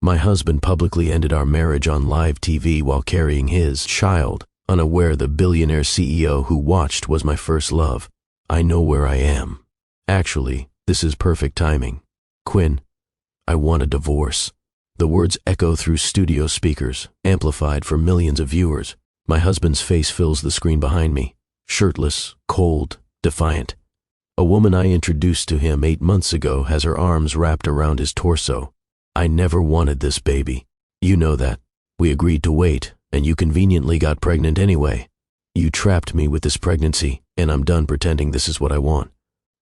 My husband publicly ended our marriage on live TV while carrying his child, unaware the billionaire CEO who watched was my first love. I know where I am. Actually, this is perfect timing. Quinn, I want a divorce. The words echo through studio speakers, amplified for millions of viewers. My husband's face fills the screen behind me, shirtless, cold, defiant. A woman I introduced to him 8 months ago has her arms wrapped around his torso. I never wanted this baby. You know that. We agreed to wait, and you conveniently got pregnant anyway. You trapped me with this pregnancy, and I'm done pretending this is what I want.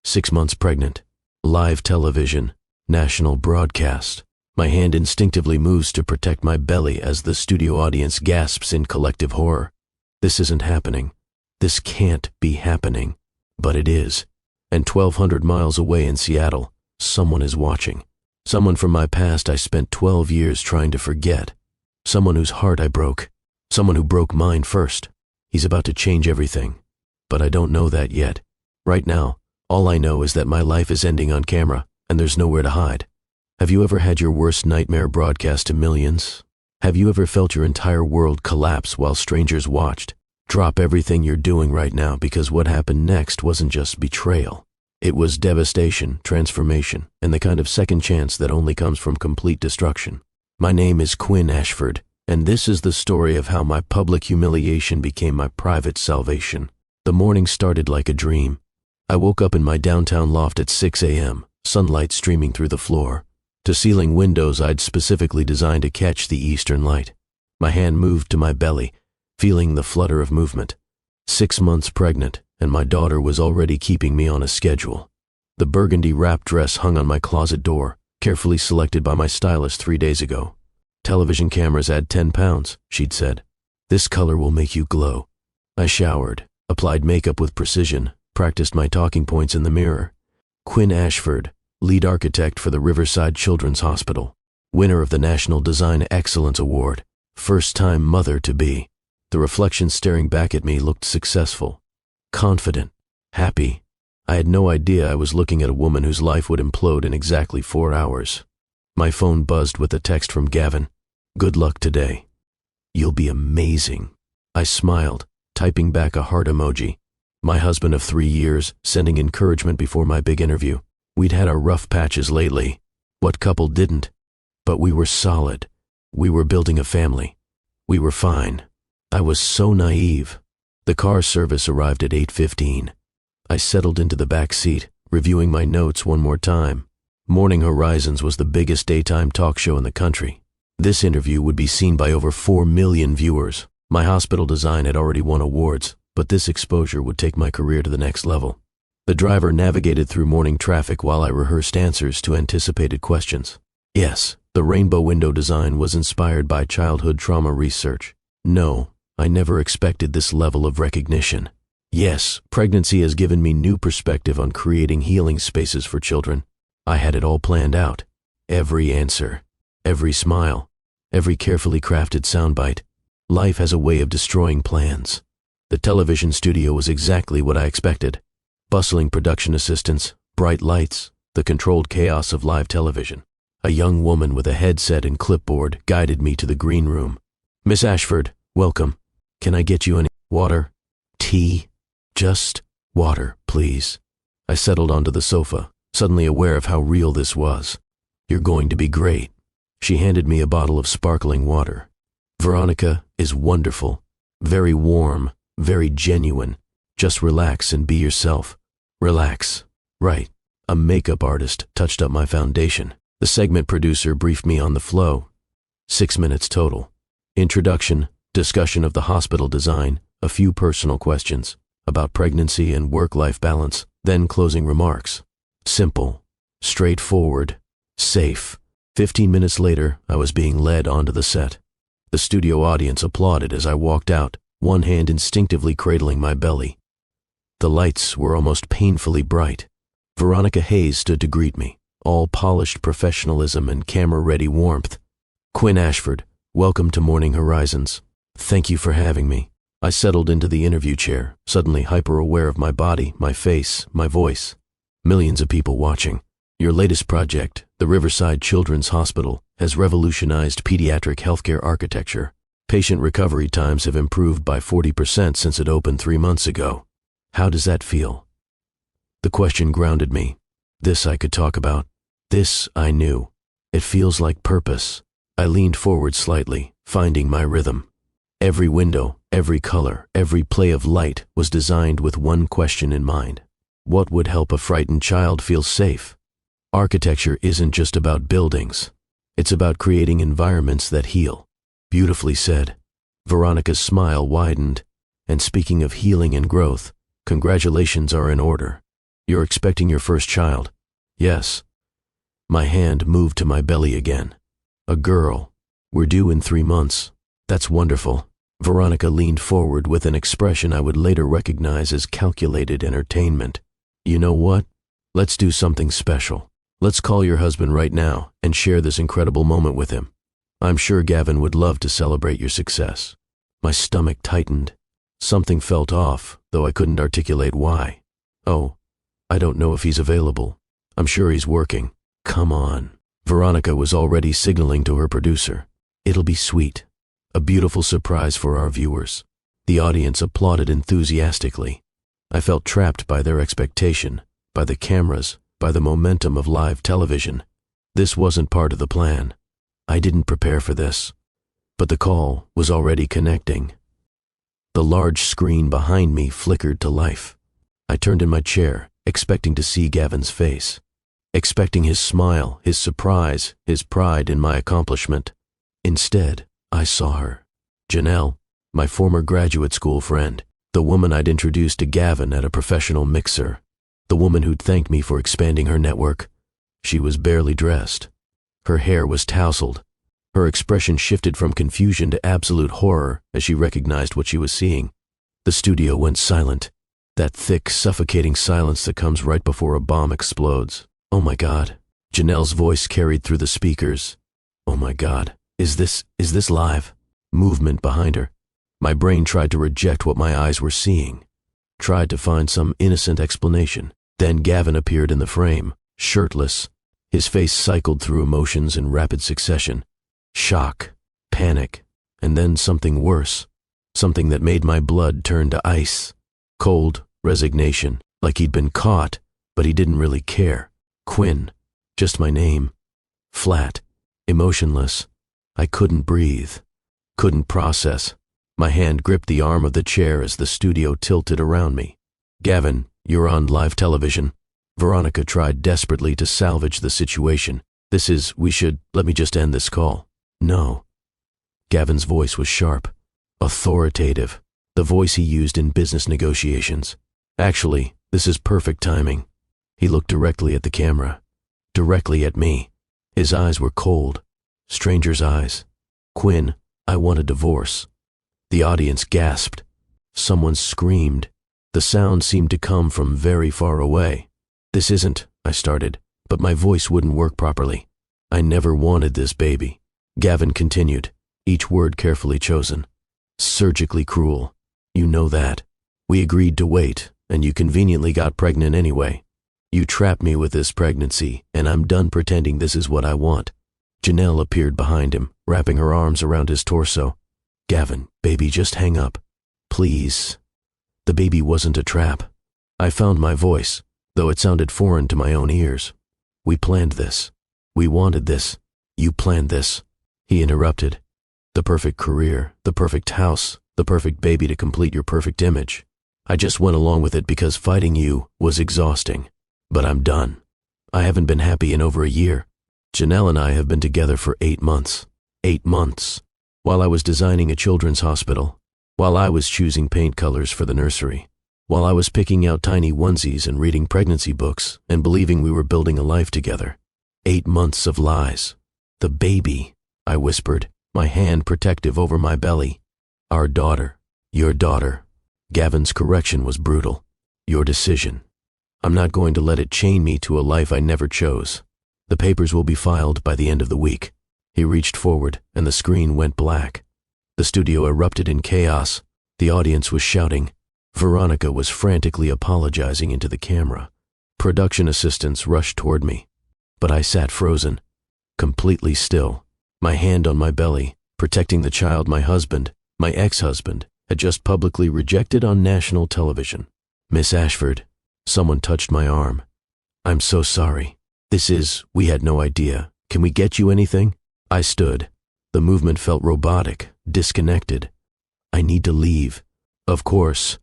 6 months pregnant. Live television. National broadcast. My hand instinctively moves to protect my belly as the studio audience gasps in collective horror. This isn't happening. This can't be happening. But it is. And 1,200 miles away in Seattle, someone is watching. Someone from my past I spent 12 years trying to forget. Someone whose heart I broke. Someone who broke mine first. He's about to change everything. But I don't know that yet. Right now, all I know is that my life is ending on camera, and there's nowhere to hide. Have you ever had your worst nightmare broadcast to millions? Have you ever felt your entire world collapse while strangers watched? Drop everything you're doing right now, because what happened next wasn't just betrayal. It was devastation, transformation, and the kind of second chance that only comes from complete destruction. My name is Quinn Ashford, and this is the story of how my public humiliation became my private salvation. The morning started like a dream. I woke up in my downtown loft at 6 a.m., sunlight streaming through the floor. To ceiling windows I'd specifically designed to catch the eastern light. My hand moved to my belly, feeling the flutter of movement. 6 months pregnant, and my daughter was already keeping me on a schedule. The burgundy wrap dress hung on my closet door, carefully selected by my stylist 3 days ago. Television cameras add 10 pounds, she'd said. This color will make you glow. I showered, applied makeup with precision, practiced my talking points in the mirror. Quinn Ashford, lead architect for the Riverside Children's Hospital, winner of the National Design Excellence Award, first-time mother-to-be. The reflection staring back at me looked successful, confident, happy. I had no idea I was looking at a woman whose life would implode in exactly 4 hours. My phone buzzed with a text from Gavin. Good luck today. You'll be amazing. I smiled, typing back a heart emoji. My husband of 3 years, sending encouragement before my big interview. We'd had our rough patches lately. What couple didn't? But we were solid. We were building a family. We were fine. I was so naive. The car service arrived at 8:15. I settled into the back seat, reviewing my notes one more time. Morning Horizons was the biggest daytime talk show in the country. This interview would be seen by over 4 million viewers. My hospital design had already won awards, but this exposure would take my career to the next level. The driver navigated through morning traffic while I rehearsed answers to anticipated questions. Yes, the rainbow window design was inspired by childhood trauma research. No, I never expected this level of recognition. Yes, pregnancy has given me new perspective on creating healing spaces for children. I had it all planned out. Every answer, every smile, every carefully crafted soundbite. Life has a way of destroying plans. The television studio was exactly what I expected. Bustling production assistants, bright lights, the controlled chaos of live television. A young woman with a headset and clipboard guided me to the green room. Miss Ashford, welcome. Can I get you any water? Tea? Just water, please. I settled onto the sofa, suddenly aware of how real this was. You're going to be great. She handed me a bottle of sparkling water. Veronica is wonderful, very warm, very genuine. Just relax and be yourself. Relax. Right. A makeup artist touched up my foundation. The segment producer briefed me on the flow. 6 minutes total. Introduction, discussion of the hospital design, a few personal questions about pregnancy and work-life balance, then closing remarks. Simple, straightforward, safe. 15 minutes later, I was being led onto the set. The studio audience applauded as I walked out, one hand instinctively cradling my belly. The lights were almost painfully bright. Veronica Hayes stood to greet me, all polished professionalism and camera-ready warmth. Quinn Ashford, welcome to Morning Horizons. Thank you for having me. I settled into the interview chair, suddenly hyper-aware of my body, my face, my voice. Millions of people watching. Your latest project, the Riverside Children's Hospital, has revolutionized pediatric healthcare architecture. Patient recovery times have improved by 40% since it opened 3 months ago. How does that feel? The question grounded me. This I could talk about. This I knew. It feels like purpose. I leaned forward slightly, finding my rhythm. Every window, every color, every play of light was designed with one question in mind. What would help a frightened child feel safe? Architecture isn't just about buildings. It's about creating environments that heal. Beautifully said. Veronica's smile widened. And speaking of healing and growth, congratulations are in order. You're expecting your first child. Yes. My hand moved to my belly again. A girl. We're due in 3 months. That's wonderful. Veronica leaned forward with an expression I would later recognize as calculated entertainment. You know what? Let's do something special. Let's call your husband right now and share this incredible moment with him. I'm sure Gavin would love to celebrate your success. My stomach tightened. Something felt off, though I couldn't articulate why. Oh, I don't know if he's available. I'm sure he's working. Come on. Veronica was already signaling to her producer. It'll be sweet. A beautiful surprise for our viewers. The audience applauded enthusiastically. I felt trapped by their expectation, by the cameras, by the momentum of live television. This wasn't part of the plan. I didn't prepare for this. But the call was already connecting. The large screen behind me flickered to life. I turned in my chair, expecting to see Gavin's face. Expecting his smile, his surprise, his pride in my accomplishment. Instead, I saw her. Janelle, my former graduate school friend, the woman I'd introduced to Gavin at a professional mixer, the woman who'd thanked me for expanding her network. She was barely dressed. Her hair was tousled. Her expression shifted from confusion to absolute horror as she recognized what she was seeing. The studio went silent. That thick, suffocating silence that comes right before a bomb explodes. Oh my God. Janelle's voice carried through the speakers. Oh my God. Is this live? Movement behind her. My brain tried to reject what my eyes were seeing. Tried to find some innocent explanation. Then Gavin appeared in the frame, shirtless. His face cycled through emotions in rapid succession. Shock, panic, and then something worse. Something that made my blood turn to ice. Cold resignation, like he'd been caught, but he didn't really care. Quinn, just my name. Flat, emotionless. I couldn't breathe, couldn't process. My hand gripped the arm of the chair as the studio tilted around me. Gavin, you're on live television. Veronica tried desperately to salvage the situation. Let me just end this call. No. Gavin's voice was sharp, authoritative, the voice he used in business negotiations. Actually, this is perfect timing. He looked directly at the camera, directly at me. His eyes were cold, stranger's eyes. Quinn, I want a divorce. The audience gasped. Someone screamed. The sound seemed to come from very far away. This isn't, I started, but my voice wouldn't work properly. I never wanted this baby. Gavin continued, each word carefully chosen. Surgically cruel. You know that. We agreed to wait, and you conveniently got pregnant anyway. You trapped me with this pregnancy, and I'm done pretending this is what I want. Janelle appeared behind him, wrapping her arms around his torso. Gavin, baby, just hang up. Please. The baby wasn't a trap. I found my voice, though it sounded foreign to my own ears. We planned this. We wanted this. You planned this. He interrupted. The perfect career, the perfect house, the perfect baby to complete your perfect image. I just went along with it because fighting you was exhausting. But I'm done. I haven't been happy in over a year. Janelle and I have been together for 8 months. 8 months. While I was designing a children's hospital. While I was choosing paint colors for the nursery. While I was picking out tiny onesies and reading pregnancy books and believing we were building a life together. 8 months of lies. The baby, I whispered, my hand protective over my belly. Our daughter. Your daughter. Gavin's correction was brutal. Your decision. I'm not going to let it chain me to a life I never chose. The papers will be filed by the end of the week. He reached forward, and the screen went black. The studio erupted in chaos. The audience was shouting. Veronica was frantically apologizing into the camera. Production assistants rushed toward me. But I sat frozen, completely still, my hand on my belly, protecting the child my husband, my ex-husband, had just publicly rejected on national television. Miss Ashford, someone touched my arm. I'm so sorry. We had no idea. Can we get you anything? I stood. The movement felt robotic, disconnected. I need to leave. Of course.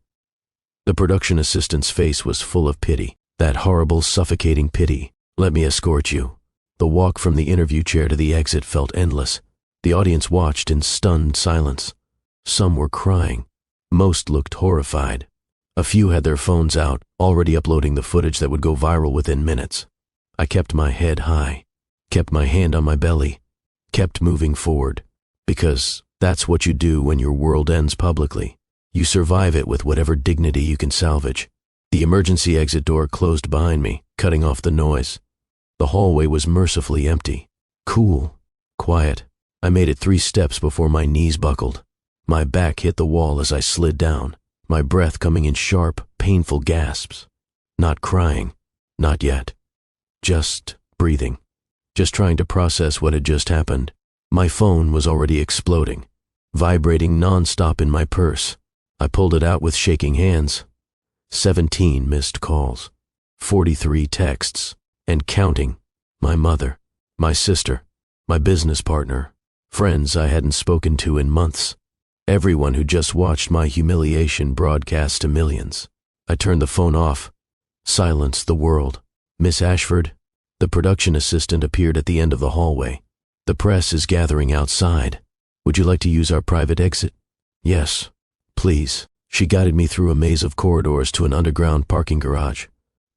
The production assistant's face was full of pity, that horrible, suffocating pity. Let me escort you. The walk from the interview chair to the exit felt endless. The audience watched in stunned silence. Some were crying. Most looked horrified. A few had their phones out, already uploading the footage that would go viral within minutes. I kept my head high, kept my hand on my belly, kept moving forward, because that's what you do when your world ends publicly. You survive it with whatever dignity you can salvage. The emergency exit door closed behind me, cutting off the noise. The hallway was mercifully empty, cool, quiet. I made it 3 steps before my knees buckled. My back hit the wall as I slid down, my breath coming in sharp, painful gasps. Not crying, not yet. Just breathing, just trying to process what had just happened. My phone was already exploding, vibrating non-stop in my purse. I pulled it out with shaking hands. 17 missed calls, 43 texts, and counting. My mother, my sister, my business partner, friends I hadn't spoken to in months. Everyone who just watched my humiliation broadcast to millions. I turned the phone off, silenced the world. Miss Ashford, the production assistant appeared at the end of the hallway. The press is gathering outside. Would you like to use our private exit? Yes, please. She guided me through a maze of corridors to an underground parking garage.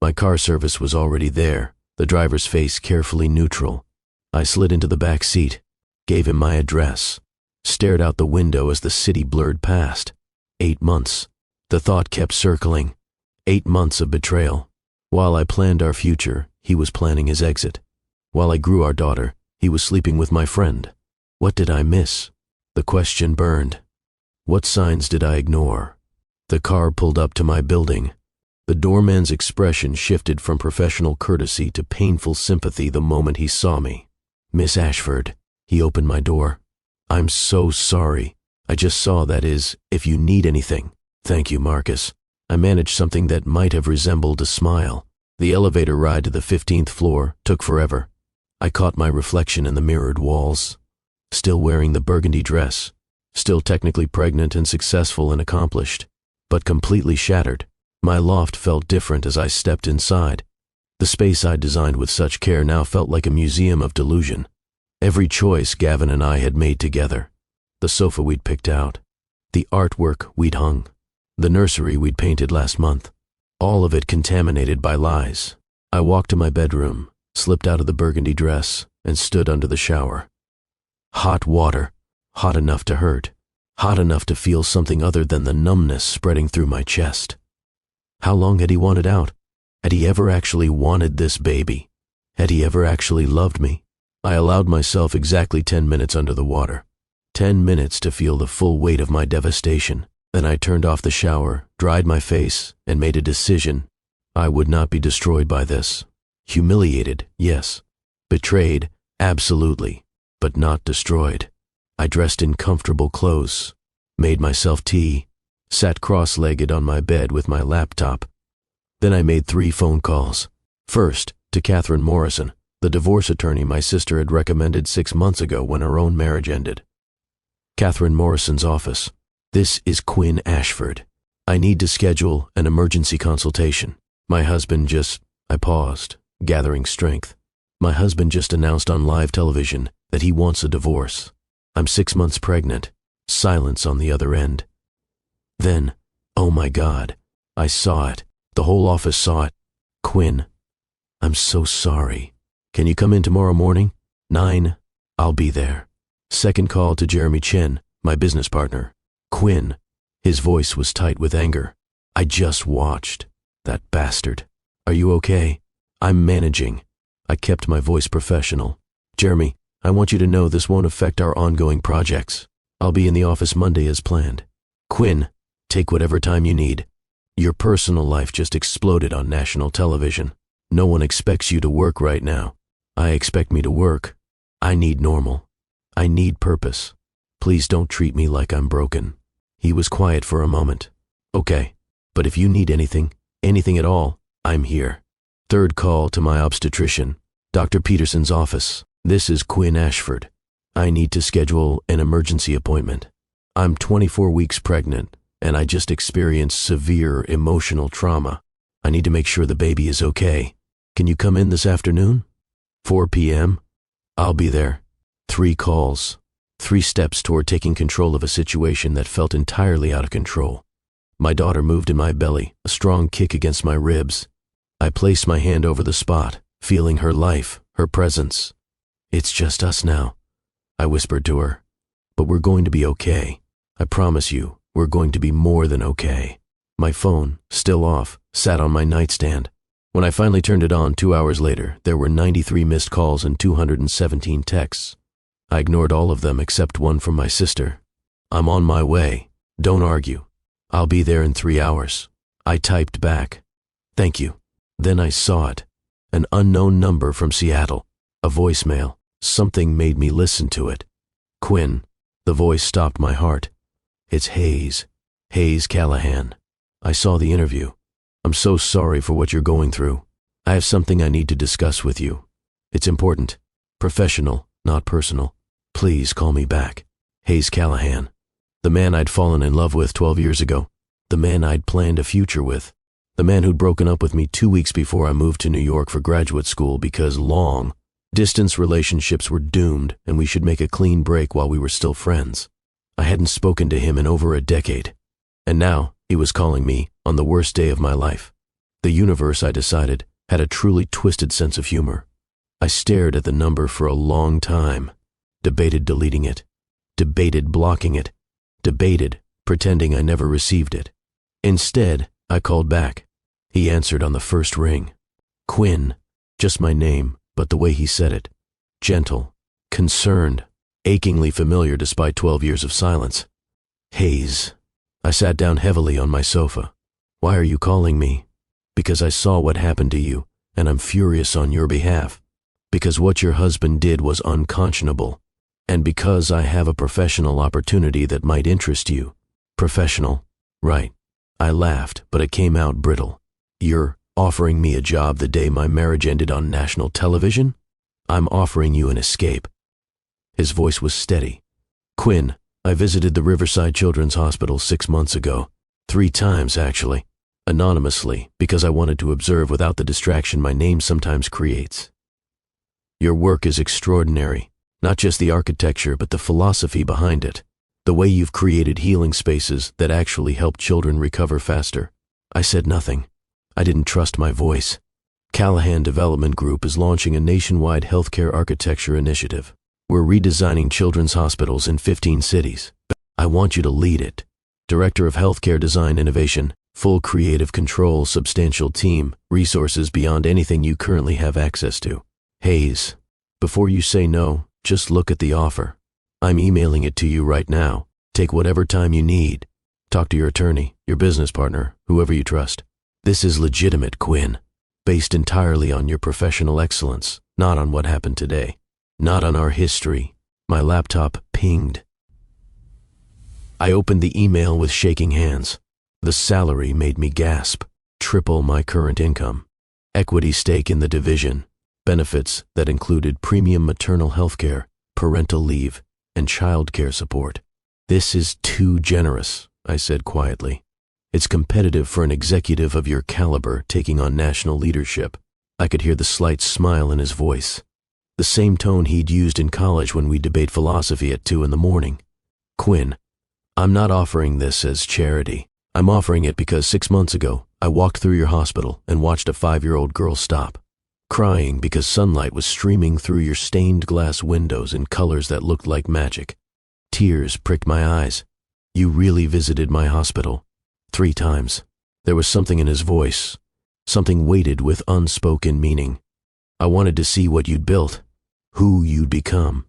My car service was already there, the driver's face carefully neutral. I slid into the back seat, gave him my address, stared out the window as the city blurred past. 8 months. The thought kept circling. 8 months of betrayal. While I planned our future, he was planning his exit. While I grew our daughter, he was sleeping with my friend. What did I miss? The question burned. What signs did I ignore? The car pulled up to my building. The doorman's expression shifted from professional courtesy to painful sympathy the moment he saw me. Miss Ashford, he opened my door. I'm so sorry. I just saw that is, if you need anything. Thank you, Marcus. I managed something that might have resembled a smile. The elevator ride to the 15th floor took forever. I caught my reflection in the mirrored walls. Still wearing the burgundy dress. Still technically pregnant and successful and accomplished. But completely shattered. My loft felt different as I stepped inside. The space I'd designed with such care now felt like a museum of delusion. Every choice Gavin and I had made together. The sofa we'd picked out. The artwork we'd hung. The nursery we'd painted last month. All of it contaminated by lies. I walked to my bedroom, slipped out of the burgundy dress, and stood under the shower. Hot water, hot enough to hurt, hot enough to feel something other than the numbness spreading through my chest. How long had he wanted out? Had he ever actually wanted this baby? Had he ever actually loved me? I allowed myself exactly 10 minutes under the water. 10 minutes to feel the full weight of my devastation. Then I turned off the shower, dried my face, and made a decision. I would not be destroyed by this. Humiliated, yes. Betrayed, absolutely, but not destroyed. I dressed in comfortable clothes, made myself tea, sat cross-legged on my bed with my laptop. Then I made 3 phone calls. First, to Catherine Morrison, the divorce attorney my sister had recommended 6 months ago when her own marriage ended. Catherine Morrison's office. This is Quinn Ashford. I need to schedule an emergency consultation. My husband just... I paused, gathering strength. My husband just announced on live television that he wants a divorce. I'm 6 months pregnant. Silence on the other end. Then, oh my God, I saw it. The whole office saw it. Quinn, I'm so sorry. Can you come in tomorrow morning? 9. I'll be there. Second call to Jeremy Chen, my business partner. Quinn. His voice was tight with anger. I just watched. That bastard. Are you okay? I'm managing. I kept my voice professional. Jeremy, I want you to know this won't affect our ongoing projects. I'll be in the office Monday as planned. Quinn, take whatever time you need. Your personal life just exploded on national television. No one expects you to work right now. I expect me to work. I need normal. I need purpose. Please don't treat me like I'm broken. He was quiet for a moment. Okay, but if you need anything at all, I'm here. Third call to my obstetrician, Dr. Peterson's office. This is Quinn Ashford. I need to schedule an emergency appointment. I'm 24 weeks pregnant, and I just experienced severe emotional trauma. I need to make sure the baby is okay. Can you come in this afternoon? 4 p.m.? I'll be there. 3 calls. 3 steps toward taking control of a situation that felt entirely out of control. My daughter moved in my belly, a strong kick against my ribs. I placed my hand over the spot, feeling her life, her presence. It's just us now, I whispered to her. But we're going to be okay. I promise you, we're going to be more than okay. My phone, still off, sat on my nightstand. When I finally turned it on 2 hours later, there were 93 missed calls and 217 texts. I ignored all of them except one from my sister. I'm on my way. Don't argue. I'll be there in 3 hours. I typed back. Thank you. Then I saw it. An unknown number from Seattle. A voicemail. Something made me listen to it. Quinn. The voice stopped my heart. It's Hayes. Hayes Callahan. I saw the interview. I'm so sorry for what you're going through. I have something I need to discuss with you. It's important. Professional, not personal. Please call me back. Hayes Callahan. The man I'd fallen in love with 12 years ago. The man I'd planned a future with. The man who'd broken up with me 2 weeks before I moved to New York for graduate school because long-distance relationships were doomed and we should make a clean break while we were still friends. I hadn't spoken to him in over a decade. And now he was calling me on the worst day of my life. The universe, I decided, had a truly twisted sense of humor. I stared at the number for a long time, debated deleting it, debated blocking it, debated pretending I never received it. Instead, I called back. He answered on the first ring. Quinn, just my name, but the way he said it. Gentle, concerned, achingly familiar despite 12 years of silence. Hayes. I sat down heavily on my sofa. Why are you calling me? Because I saw what happened to you, and I'm furious on your behalf. Because what your husband did was unconscionable. And because I have a professional opportunity that might interest you. Professional, right. I laughed, but it came out brittle. You're offering me a job the day my marriage ended on national television? I'm offering you an escape. His voice was steady. Quinn, I visited the Riverside Children's Hospital 6 months ago. 3 times, actually. Anonymously, because I wanted to observe without the distraction my name sometimes creates. Your work is extraordinary. Not just the architecture, but the philosophy behind it. The way you've created healing spaces that actually help children recover faster. I said nothing. I didn't trust my voice. Callahan Development Group is launching a nationwide healthcare architecture initiative. We're redesigning children's hospitals in 15 cities. I want you to lead it. Director of Healthcare Design Innovation, full creative control, substantial team, resources beyond anything you currently have access to. Hayes, before you say no, just look at the offer. I'm emailing it to you right now. Take whatever time you need. Talk to your attorney, your business partner, whoever you trust. This is legitimate, Quinn. Based entirely on your professional excellence, not on what happened today. Not on our history. My laptop pinged. I opened the email with shaking hands. The salary made me gasp. Triple my current income. Equity stake in the division. Benefits that included premium maternal health care, parental leave, and child care support. This is too generous, I said quietly. It's competitive for an executive of your caliber taking on national leadership. I could hear the slight smile in his voice. The same tone he'd used in college when we debate philosophy at 2 a.m. Quinn, I'm not offering this as charity. I'm offering it because 6 months ago, I walked through your hospital and watched a 5-year-old girl stop, crying because sunlight was streaming through your stained glass windows in colors that looked like magic. Tears pricked my eyes. You really visited my hospital. 3 times. There was something in his voice, something weighted with unspoken meaning. I wanted to see what you'd built, who you'd become.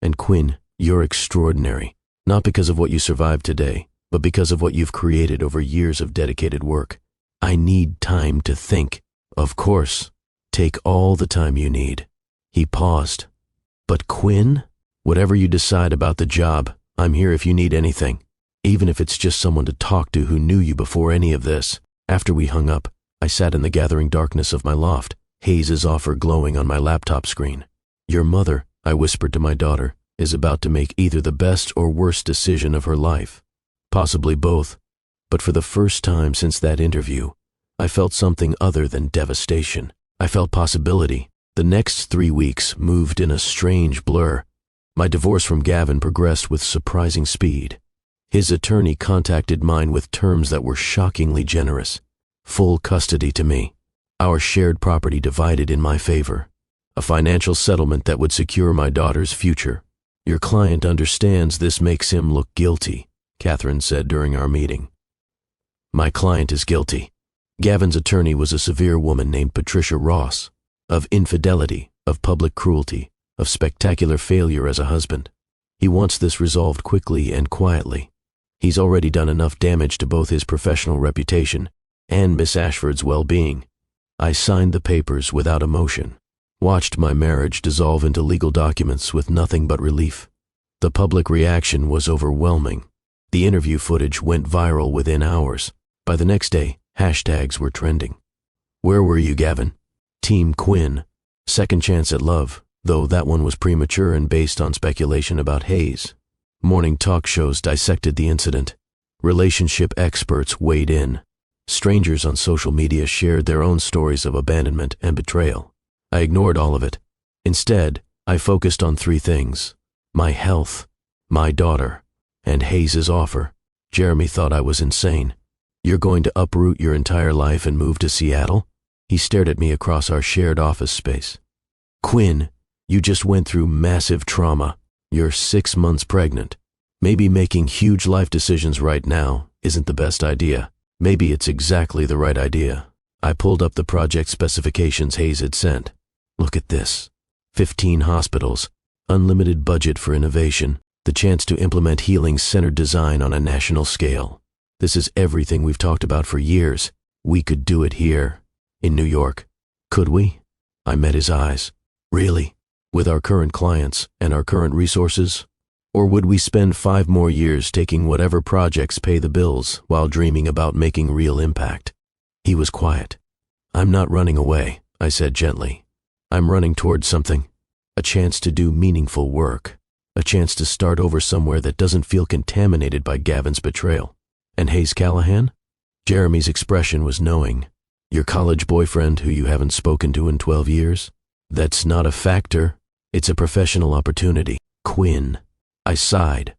And Quinn, you're extraordinary, not because of what you survived today, but because of what you've created over years of dedicated work. I need time to think. Of course, take all the time you need. He paused. But Quinn? Whatever you decide about the job, I'm here if you need anything. Even if it's just someone to talk to who knew you before any of this. After we hung up, I sat in the gathering darkness of my loft, Hayes' offer glowing on my laptop screen. Your mother, I whispered to my daughter, is about to make either the best or worst decision of her life. Possibly both. But for the first time since that interview, I felt something other than devastation. I felt possibility. The next 3 weeks moved in a strange blur. My divorce from Gavin progressed with surprising speed. His attorney contacted mine with terms that were shockingly generous. Full custody to me. Our shared property divided in my favor. A financial settlement that would secure my daughter's future. Your client understands this makes him look guilty, Catherine said during our meeting. My client is guilty. Gavin's attorney was a severe woman named Patricia Ross. Of infidelity, of public cruelty, of spectacular failure as a husband. He wants this resolved quickly and quietly. He's already done enough damage to both his professional reputation and Miss Ashford's well-being. I signed the papers without emotion, watched my marriage dissolve into legal documents with nothing but relief. The public reaction was overwhelming. The interview footage went viral within hours. By the next day, hashtags were trending. Where were you, Gavin? Team Quinn. Second chance at love, though that one was premature and based on speculation about Hayes. Morning talk shows dissected the incident. Relationship experts weighed in. Strangers on social media shared their own stories of abandonment and betrayal. I ignored all of it. Instead, I focused on 3 things: my health, my daughter, and Hayes' offer. Jeremy thought I was insane. You're going to uproot your entire life and move to Seattle? He stared at me across our shared office space. Quinn, you just went through massive trauma. You're 6 months pregnant. Maybe making huge life decisions right now isn't the best idea. Maybe it's exactly the right idea. I pulled up the project specifications Hayes had sent. Look at this. 15 hospitals, unlimited budget for innovation, the chance to implement healing-centered design on a national scale. This is everything we've talked about for years. We could do it here, in New York. Could we? I met his eyes. Really? With our current clients and our current resources? Or would we spend 5 more years taking whatever projects pay the bills while dreaming about making real impact? He was quiet. I'm not running away, I said gently. I'm running towards something. A chance to do meaningful work. A chance to start over somewhere that doesn't feel contaminated by Gavin's betrayal. And Hayes Callahan? Jeremy's expression was knowing. Your college boyfriend who you haven't spoken to in 12 years? That's not a factor. It's a professional opportunity. Quinn. I sighed.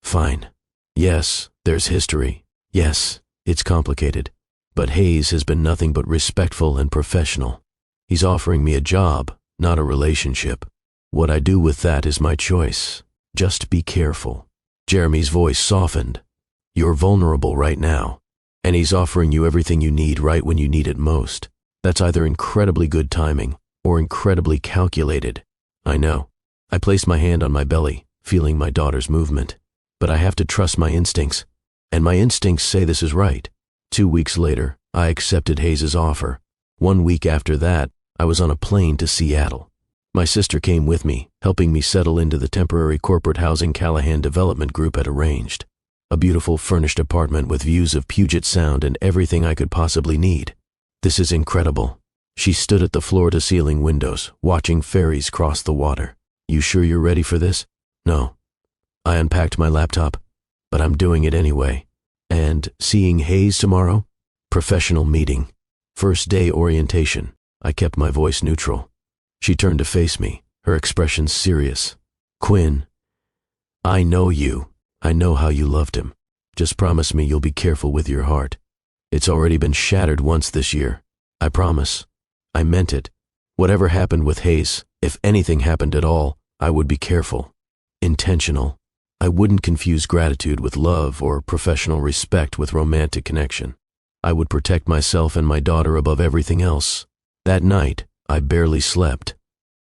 Fine. Yes, there's history. Yes, it's complicated. But Hayes has been nothing but respectful and professional. He's offering me a job, not a relationship. What I do with that is my choice. Just be careful. Jeremy's voice softened. You're vulnerable right now, and he's offering you everything you need right when you need it most. That's either incredibly good timing or incredibly calculated. I know. I placed my hand on my belly, feeling my daughter's movement. But I have to trust my instincts, and my instincts say this is right. 2 weeks later, I accepted Hayes' offer. 1 week after that, I was on a plane to Seattle. My sister came with me, helping me settle into the temporary corporate housing Callahan Development Group had arranged. A beautiful furnished apartment with views of Puget Sound and everything I could possibly need. This is incredible. She stood at the floor-to-ceiling windows, watching ferries cross the water. You sure you're ready for this? No. I unpacked my laptop, but I'm doing it anyway. And seeing Hayes tomorrow? Professional meeting. First day orientation. I kept my voice neutral. She turned to face me, her expression serious. Quinn, I know you. I know how you loved him. Just promise me you'll be careful with your heart. It's already been shattered once this year. I promise. I meant it. Whatever happened with Hayes, if anything happened at all, I would be careful. Intentional. I wouldn't confuse gratitude with love or professional respect with romantic connection. I would protect myself and my daughter above everything else. That night, I barely slept.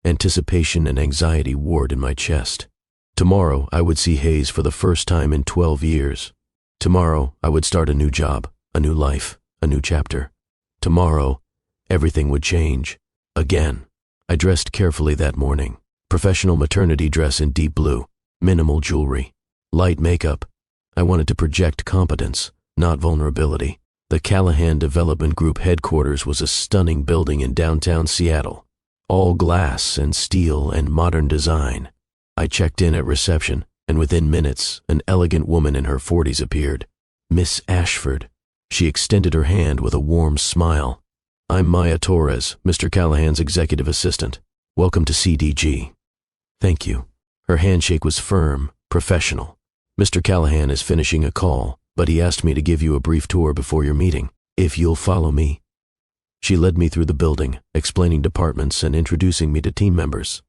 Anticipation and anxiety warred in my chest. Tomorrow, I would see Hayes for the first time in 12 years. Tomorrow, I would start a new job, a new life, a new chapter. Tomorrow, everything would change. Again. I dressed carefully that morning. Professional maternity dress in deep blue, minimal jewelry, light makeup. I wanted to project competence, not vulnerability. The Callahan Development Group headquarters was a stunning building in downtown Seattle, all glass and steel and modern design. I checked in at reception, and within minutes, an elegant woman in her 40s appeared. Miss Ashford. She extended her hand with a warm smile. I'm Maya Torres, Mr. Callahan's executive assistant. Welcome to CDG. Thank you. Her handshake was firm, professional. Mr. Callahan is finishing a call, but he asked me to give you a brief tour before your meeting, if you'll follow me. She led me through the building, explaining departments and introducing me to team members.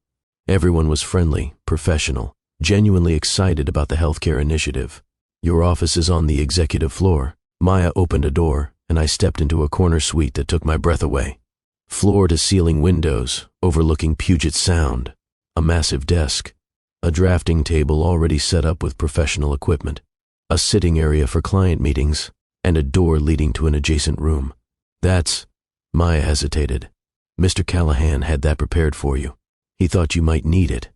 Everyone was friendly, professional, genuinely excited about the healthcare initiative. Your office is on the executive floor. Maya opened a door, and I stepped into a corner suite that took my breath away. Floor-to-ceiling windows, overlooking Puget Sound, a massive desk, a drafting table already set up with professional equipment, a sitting area for client meetings, and a door leading to an adjacent room. Maya hesitated. Mr. Callahan had that prepared for you. He thought you might need it.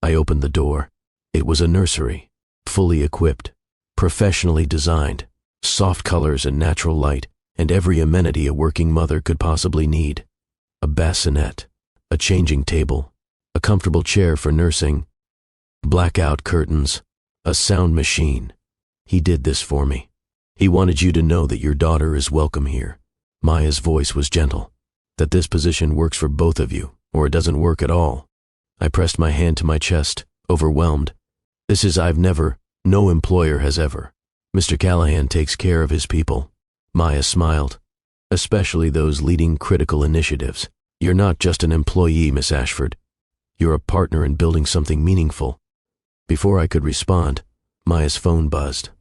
I opened the door. It was a nursery, fully equipped, professionally designed, soft colors and natural light, and every amenity a working mother could possibly need. A bassinet, a changing table, a comfortable chair for nursing, blackout curtains, a sound machine. He did this for me. He wanted you to know that your daughter is welcome here. Maya's voice was gentle. That this position works for both of you, or it doesn't work at all. I pressed my hand to my chest, overwhelmed. No employer has ever. Mr. Callahan takes care of his people. Maya smiled. Especially those leading critical initiatives. You're not just an employee, Miss Ashford. You're a partner in building something meaningful. Before I could respond, Maya's phone buzzed.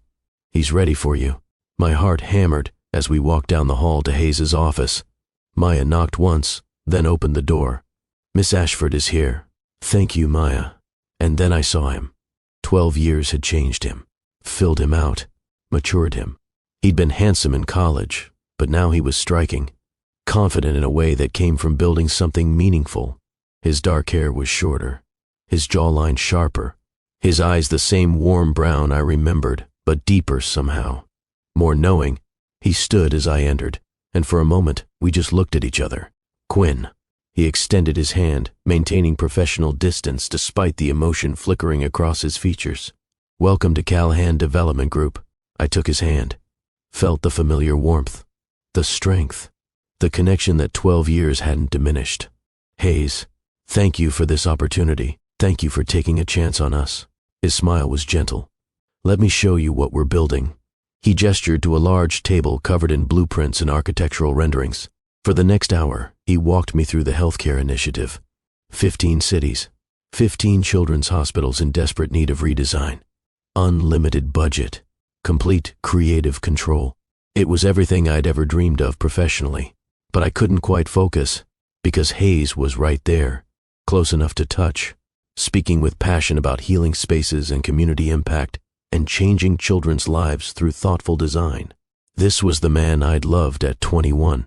He's ready for you. My heart hammered as we walked down the hall to Hayes's office. Maya knocked once, then opened the door. Miss Ashford is here. Thank you, Maya. And then I saw him. 12 years had changed him, filled him out, matured him. He'd been handsome in college, but now he was striking, confident in a way that came from building something meaningful. His dark hair was shorter, his jawline sharper, his eyes the same warm brown I remembered, but deeper somehow. More knowing, he stood as I entered, and for a moment we just looked at each other. Quinn. He extended his hand, maintaining professional distance despite the emotion flickering across his features. Welcome to Callahan Development Group. I took his hand, felt the familiar warmth, the strength, the connection that 12 years hadn't diminished. Hayes, thank you for this opportunity. Thank you for taking a chance on us. His smile was gentle. Let me show you what we're building. He gestured to a large table covered in blueprints and architectural renderings. For the next hour, he walked me through the healthcare initiative. 15 cities, 15 children's hospitals in desperate need of redesign. Unlimited budget, complete creative control. It was everything I'd ever dreamed of professionally, but I couldn't quite focus because Hayes was right there, close enough to touch, speaking with passion about healing spaces and community impact and changing children's lives through thoughtful design. This was the man I'd loved at 21.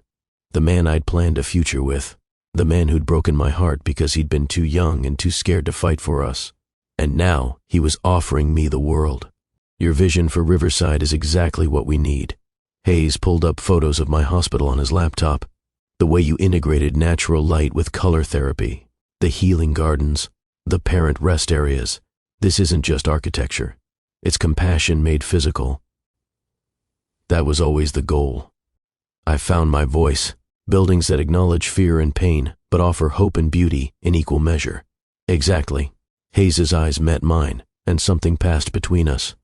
The man I'd planned a future with, the man who'd broken my heart because he'd been too young and too scared to fight for us. And now he was offering me the world. Your vision for Riverside is exactly what we need. Hayes pulled up photos of my hospital on his laptop. The way you integrated natural light with color therapy, the healing gardens, the parent rest areas. This isn't just architecture. It's compassion made physical. That was always the goal. I found my voice. Buildings that acknowledge fear and pain, but offer hope and beauty in equal measure. Exactly. Hayes's eyes met mine, and something passed between us.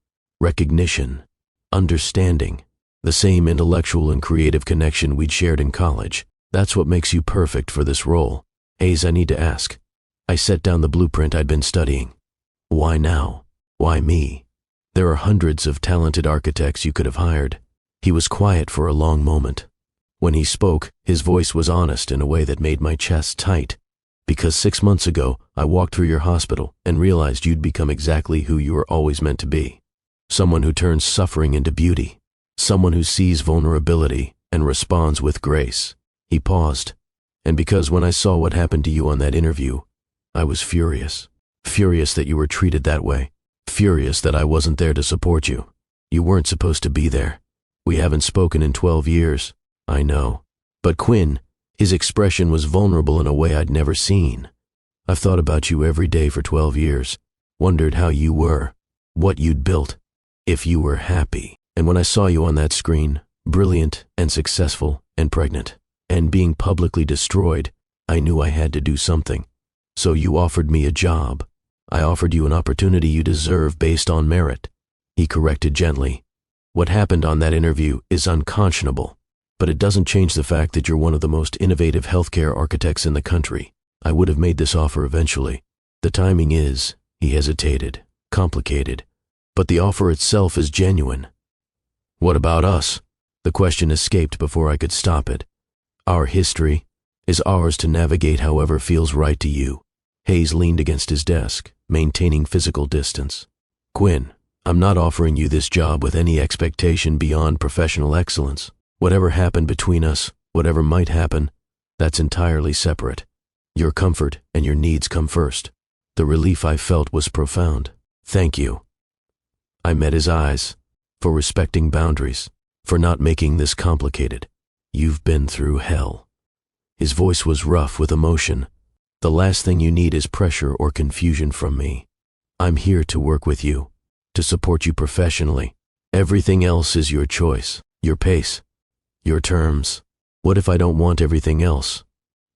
Recognition. Understanding. The same intellectual and creative connection we'd shared in college. That's what makes you perfect for this role. Hayes, I need to ask. I set down the blueprint I'd been studying. Why now? Why me? There are hundreds of talented architects you could have hired. He was quiet for a long moment. When he spoke, his voice was honest in a way that made my chest tight. Because 6 months ago, I walked through your hospital and realized you'd become exactly who you were always meant to be. Someone who turns suffering into beauty. Someone who sees vulnerability and responds with grace. He paused. And because when I saw what happened to you on that interview, I was furious. Furious that you were treated that way. Furious that I wasn't there to support you. You weren't supposed to be there. We haven't spoken in 12 years. I know. But Quinn, his expression was vulnerable in a way I'd never seen. I've thought about you every day for 12 years. Wondered how you were. What you'd built. If you were happy. And when I saw you on that screen, brilliant and successful and pregnant, and being publicly destroyed, I knew I had to do something. So you offered me a job. I offered you an opportunity you deserve based on merit. He corrected gently. What happened on that interview is unconscionable, but it doesn't change the fact that you're one of the most innovative healthcare architects in the country. I would have made this offer eventually. The timing is, he hesitated, complicated, but the offer itself is genuine. What about us? The question escaped before I could stop it. Our history is ours to navigate however feels right to you. Hayes leaned against his desk, maintaining physical distance. Quinn, I'm not offering you this job with any expectation beyond professional excellence. Whatever happened between us, whatever might happen, that's entirely separate. Your comfort and your needs come first. The relief I felt was profound. Thank you. I met his eyes, for respecting boundaries, for not making this complicated. You've been through hell. His voice was rough with emotion. The last thing you need is pressure or confusion from me. I'm here to work with you, to support you professionally. Everything else is your choice, your pace, your terms. What if I don't want everything else?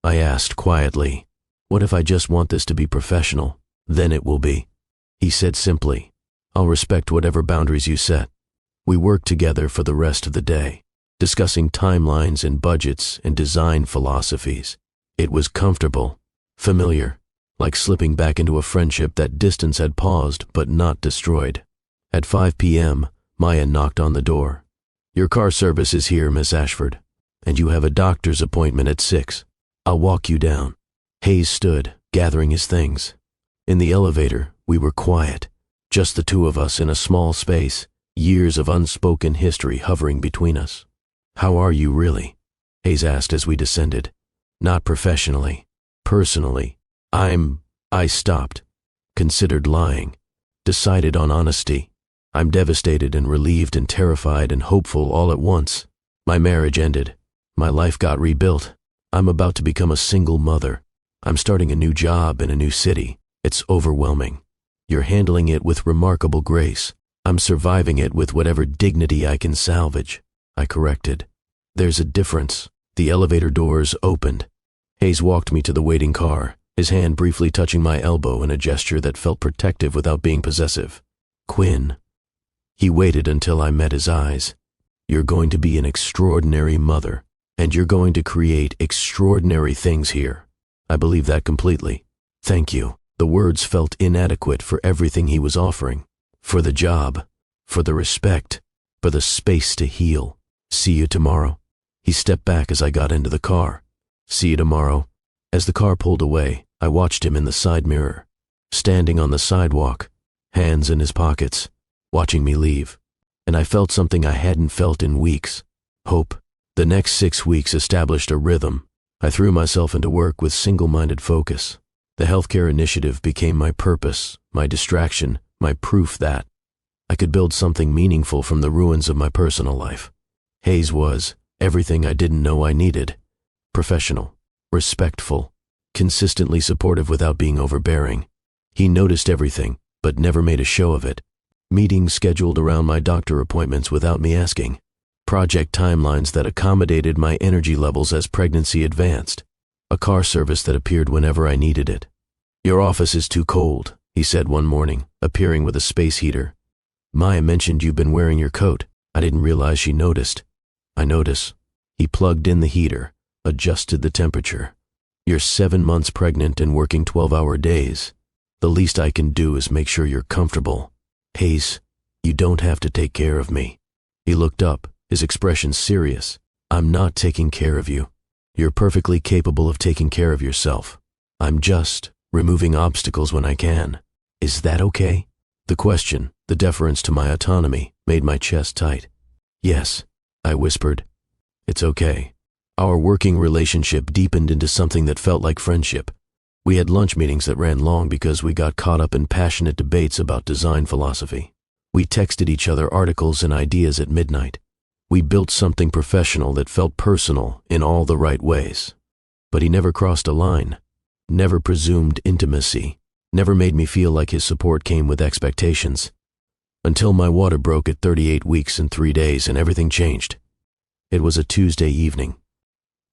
I asked quietly. What if I just want this to be professional? Then it will be. He said simply, I'll respect whatever boundaries you set. We worked together for the rest of the day, discussing timelines and budgets and design philosophies. It was comfortable, familiar, like slipping back into a friendship that distance had paused but not destroyed. At 5 p.m., Maya knocked on the door. Your car service is here, Miss Ashford, and you have a doctor's appointment at 6. I'll walk you down. Hayes stood, gathering his things. In the elevator, we were quiet, just the two of us in a small space, years of unspoken history hovering between us. How are you really? Hayes asked as we descended. Not professionally, personally. I stopped, considered lying, decided on honesty. I'm devastated and relieved and terrified and hopeful all at once. My marriage ended. My life got rebuilt. I'm about to become a single mother. I'm starting a new job in a new city. It's overwhelming. You're handling it with remarkable grace. I'm surviving it with whatever dignity I can salvage. I corrected. There's a difference. The elevator doors opened. Hayes walked me to the waiting car, his hand briefly touching my elbow in a gesture that felt protective without being possessive. Quinn. He waited until I met his eyes. You're going to be an extraordinary mother, and you're going to create extraordinary things here. I believe that completely. Thank you. The words felt inadequate for everything he was offering. For the job, for the respect, for the space to heal. See you tomorrow. He stepped back as I got into the car. See you tomorrow. As the car pulled away, I watched him in the side mirror, standing on the sidewalk, hands in his pockets, watching me leave. And I felt something I hadn't felt in weeks. Hope. The next 6 weeks established a rhythm. I threw myself into work with single-minded focus. The healthcare initiative became my purpose, my distraction, my proof that I could build something meaningful from the ruins of my personal life. Hayes was everything I didn't know I needed. Professional, respectful, consistently supportive without being overbearing. He noticed everything, but never made a show of it. Meetings scheduled around my doctor appointments without me asking. Project timelines that accommodated my energy levels as pregnancy advanced. A car service that appeared whenever I needed it. Your office is too cold, he said one morning, appearing with a space heater. Maya mentioned you've been wearing your coat. I didn't realize she noticed. I notice. He plugged in the heater, adjusted the temperature. You're 7 months pregnant and working 12-hour days. The least I can do is make sure you're comfortable. Hayes, you don't have to take care of me. He looked up, his expression serious. I'm not taking care of you. You're perfectly capable of taking care of yourself. I'm just removing obstacles when I can. Is that okay? The question, the deference to my autonomy, made my chest tight. Yes, I whispered. It's okay. Our working relationship deepened into something that felt like friendship. We had lunch meetings that ran long because we got caught up in passionate debates about design philosophy. We texted each other articles and ideas at midnight. We built something professional that felt personal in all the right ways. But he never crossed a line, never presumed intimacy, never made me feel like his support came with expectations. Until my water broke at 38 weeks and 3 days and everything changed. It was a Tuesday evening.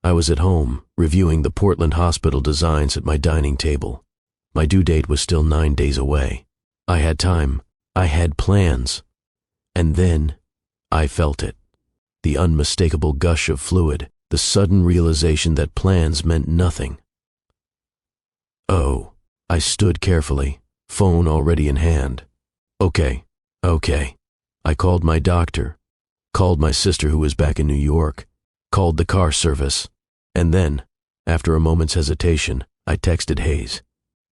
I was at home, reviewing the Portland hospital designs at my dining table. My due date was still 9 days away. I had time. I had plans. And then I felt it. The unmistakable gush of fluid, the sudden realization that plans meant nothing. Oh, I stood carefully, phone already in hand. Okay. I called my doctor, called my sister who was back in New York, called the car service, and then, after a moment's hesitation, I texted Hayes.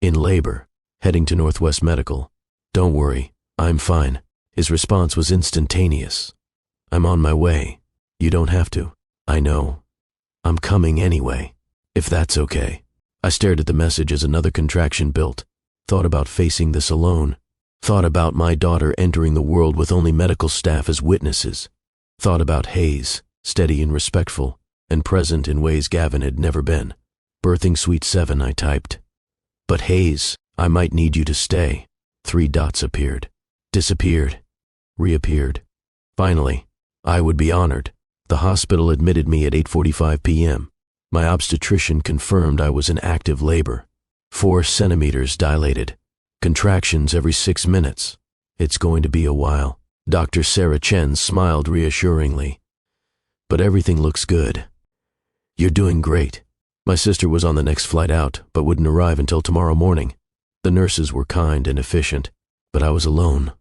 In labor, heading to Northwest Medical. Don't worry, I'm fine. His response was instantaneous. I'm on my way. You don't have to. I know. I'm coming anyway, if that's okay. I stared at the message as another contraction built, thought about facing this alone, thought about my daughter entering the world with only medical staff as witnesses, thought about Hayes, steady and respectful, and present in ways Gavin had never been. Birthing Suite 7, I typed. But Hayes, I might need you to stay. 3 dots appeared, disappeared, reappeared. Finally, I would be honored. The hospital admitted me at 8:45 p.m. My obstetrician confirmed I was in active labor. 4 centimeters dilated. Contractions every 6 minutes. It's going to be a while. Dr. Sarah Chen smiled reassuringly. But everything looks good. You're doing great. My sister was on the next flight out, but wouldn't arrive until tomorrow morning. The nurses were kind and efficient, but I was alone.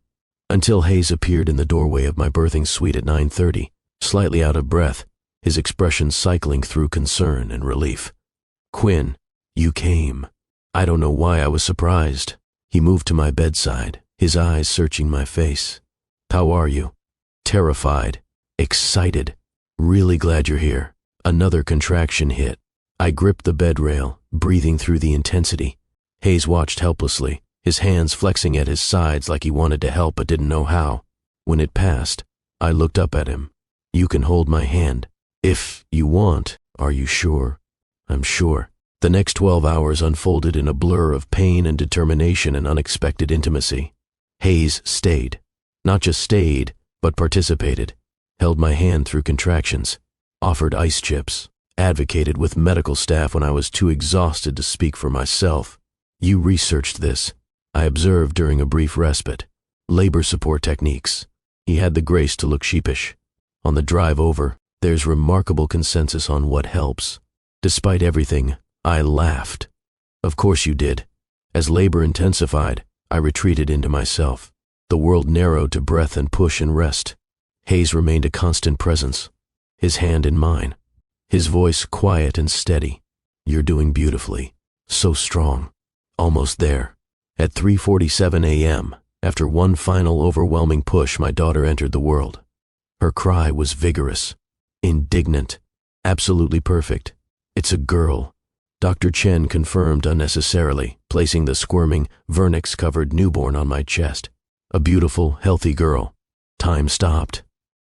Until Hayes appeared in the doorway of my birthing suite at 9:30, slightly out of breath, his expression cycling through concern and relief. Quinn, you came. I don't know why I was surprised. He moved to my bedside, his eyes searching my face. How are you? Terrified, excited, really glad you're here. Another contraction hit. I gripped the bed rail, breathing through the intensity. Hayes watched helplessly, his hands flexing at his sides like he wanted to help but didn't know how. When it passed, I looked up at him. You can hold my hand. If you want. Are you sure? I'm sure. The next 12 hours unfolded in a blur of pain and determination and unexpected intimacy. Hayes stayed. Not just stayed, but participated. Held my hand through contractions. Offered ice chips. Advocated with medical staff when I was too exhausted to speak for myself. You researched this. I observed during a brief respite. Labor support techniques. He had the grace to look sheepish. On the drive over, there's remarkable consensus on what helps. Despite everything, I laughed. Of course you did. As labor intensified, I retreated into myself. The world narrowed to breath and push and rest. Hayes remained a constant presence, his hand in mine, his voice quiet and steady. You're doing beautifully. So strong. Almost there. At 3:47 a.m., after one final overwhelming push, my daughter entered the world. Her cry was vigorous, indignant, absolutely perfect. It's a girl. Dr. Chen confirmed unnecessarily, placing the squirming, vernix-covered newborn on my chest. A beautiful, healthy girl. Time stopped.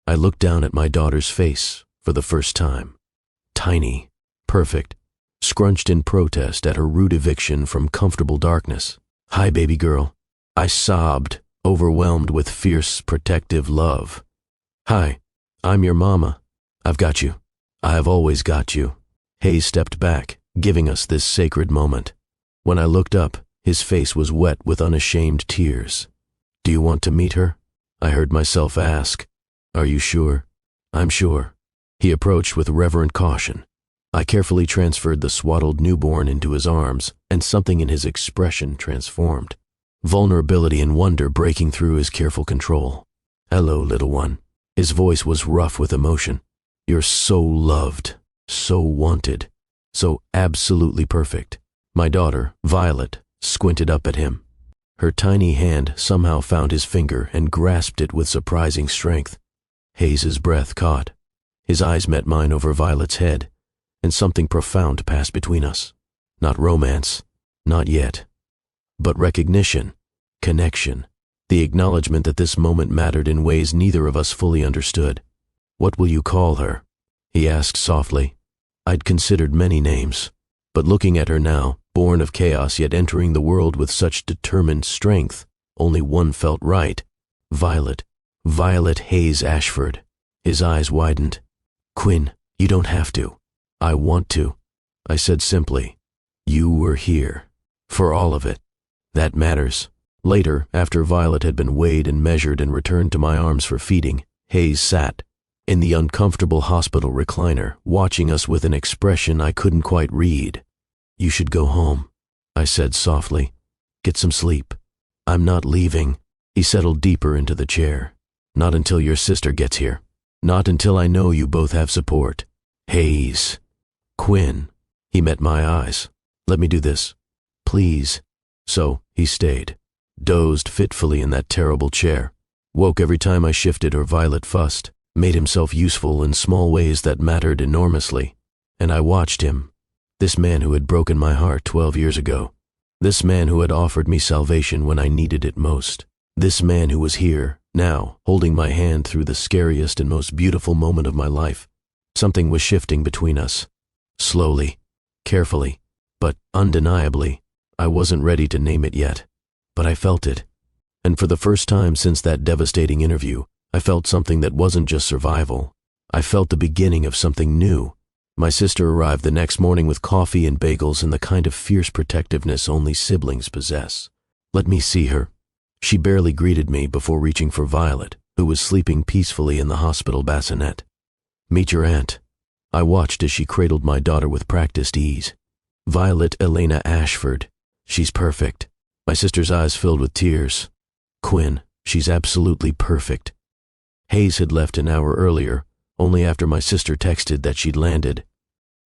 I looked down at my daughter's face for the first time. Tiny, perfect, scrunched in protest at her rude eviction from comfortable darkness. Hi, baby girl. I sobbed, overwhelmed with fierce, protective love. Hi, I'm your mama. I've got you. I have always got you. Hayes stepped back, giving us this sacred moment. When I looked up, his face was wet with unashamed tears. Do you want to meet her? I heard myself ask. Are you sure? I'm sure. He approached with reverent caution. I carefully transferred the swaddled newborn into his arms, and something in his expression transformed. Vulnerability and wonder breaking through his careful control. Hello, little one. His voice was rough with emotion. You're so loved, so wanted, so absolutely perfect. My daughter, Violet, squinted up at him. Her tiny hand somehow found his finger and grasped it with surprising strength. Hayes's breath caught. His eyes met mine over Violet's head, and something profound passed between us. Not romance, not yet, but recognition, connection, the acknowledgement that this moment mattered in ways neither of us fully understood. "What will you call her?" he asked softly. I'd considered many names, but looking at her now, born of chaos yet entering the world with such determined strength, only one felt right. Violet. Violet Hayes Ashford. His eyes widened. "Quinn, you don't have to." "I want to," I said simply. "You were here. For all of it. That matters." Later, after Violet had been weighed and measured and returned to my arms for feeding, Hayes sat in the uncomfortable hospital recliner, watching us with an expression I couldn't quite read. "You should go home," I said softly. "Get some sleep." "I'm not leaving." He settled deeper into the chair. "Not until your sister gets here. Not until I know you both have support." "Hayes." "Quinn." He met my eyes. "Let me do this. Please." So he stayed, dozed fitfully in that terrible chair, woke every time I shifted or Violet fussed, made himself useful in small ways that mattered enormously. And I watched him, this man who had broken my heart 12 years ago, this man who had offered me salvation when I needed it most, this man who was here, now, holding my hand through the scariest and most beautiful moment of my life. Something was shifting between us. Slowly, carefully, but undeniably. I wasn't ready to name it yet, but I felt it. And for the first time since that devastating interview, I felt something that wasn't just survival. I felt the beginning of something new. My sister arrived the next morning with coffee and bagels and the kind of fierce protectiveness only siblings possess. "Let me see her." She barely greeted me before reaching for Violet, who was sleeping peacefully in the hospital bassinet. "Meet your aunt." I watched as she cradled my daughter with practiced ease. "Violet Elena Ashford. She's perfect." My sister's eyes filled with tears. "Quinn, she's absolutely perfect." Hayes had left an hour earlier, only after my sister texted that she'd landed.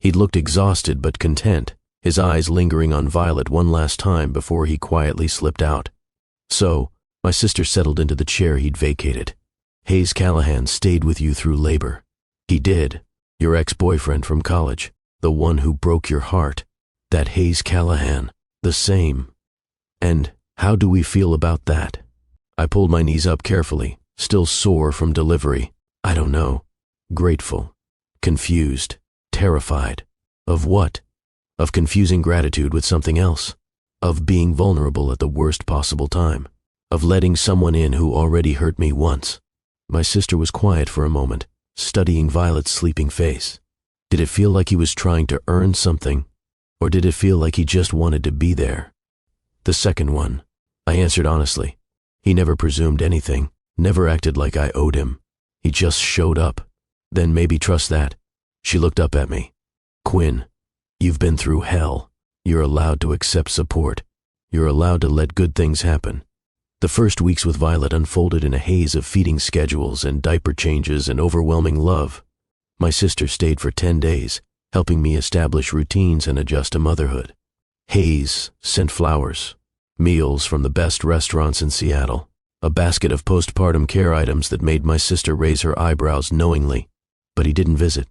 He'd looked exhausted but content, his eyes lingering on Violet one last time before he quietly slipped out. "So," my sister settled into the chair he'd vacated. "Hayes Callahan stayed with you through labor." "He did. Your ex-boyfriend from college, the one who broke your heart. That Hayes Callahan, the same. And how do we feel about that?" I pulled my knees up carefully, still sore from delivery. "I don't know. Grateful. Confused. Terrified. Of what? Of confusing gratitude with something else. Of being vulnerable at the worst possible time. Of letting someone in who already hurt me once." My sister was quiet for a moment, studying Violet's sleeping face. Did it feel like he was trying to earn something? Or did it feel like he just wanted to be there? "The second one," I answered honestly. "He never presumed anything, never acted like I owed him. He just showed up. Then maybe trust that." She looked up at me. "Quinn, you've been through hell. You're allowed to accept support. You're allowed to let good things happen." The first weeks with Violet unfolded in a haze of feeding schedules and diaper changes and overwhelming love. My sister stayed for 10 days, helping me establish routines and adjust to motherhood. Hayes sent flowers, meals from the best restaurants in Seattle, a basket of postpartum care items that made my sister raise her eyebrows knowingly. But he didn't visit,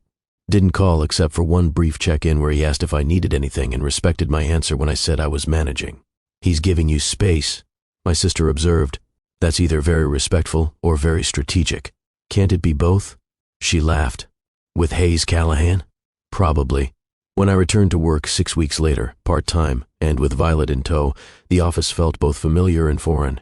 didn't call except for one brief check-in where he asked if I needed anything and respected my answer when I said I was managing. "He's giving you space," my sister observed. "That's either very respectful or very strategic. Can't it be both?" She laughed. "With Hayes Callahan? Probably." When I returned to work 6 weeks later, part-time, and with Violet in tow, the office felt both familiar and foreign.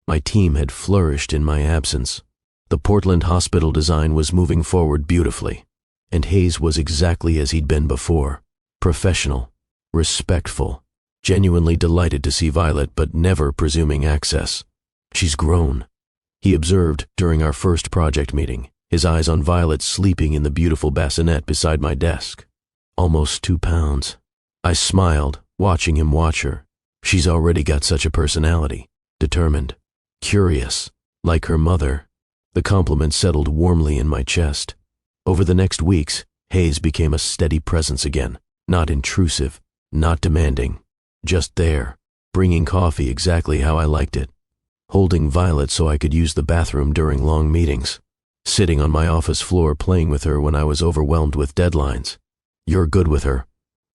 My team had flourished in my absence. The Portland hospital design was moving forward beautifully, and Hayes was exactly as he'd been before. Professional, respectful, genuinely delighted to see Violet but never presuming access. "She's grown," he observed during our first project meeting, his eyes on Violet sleeping in the beautiful bassinet beside my desk. "Almost 2 pounds." I smiled, watching him watch her. She's already got such a personality, determined, curious, like her mother. The compliment settled warmly in my chest. Over the next weeks, Hayes became a steady presence again, not intrusive, not demanding, just there, bringing coffee exactly how I liked it, holding Violet so I could use the bathroom during long meetings, sitting on my office floor playing with her when I was overwhelmed with deadlines. You're good with her,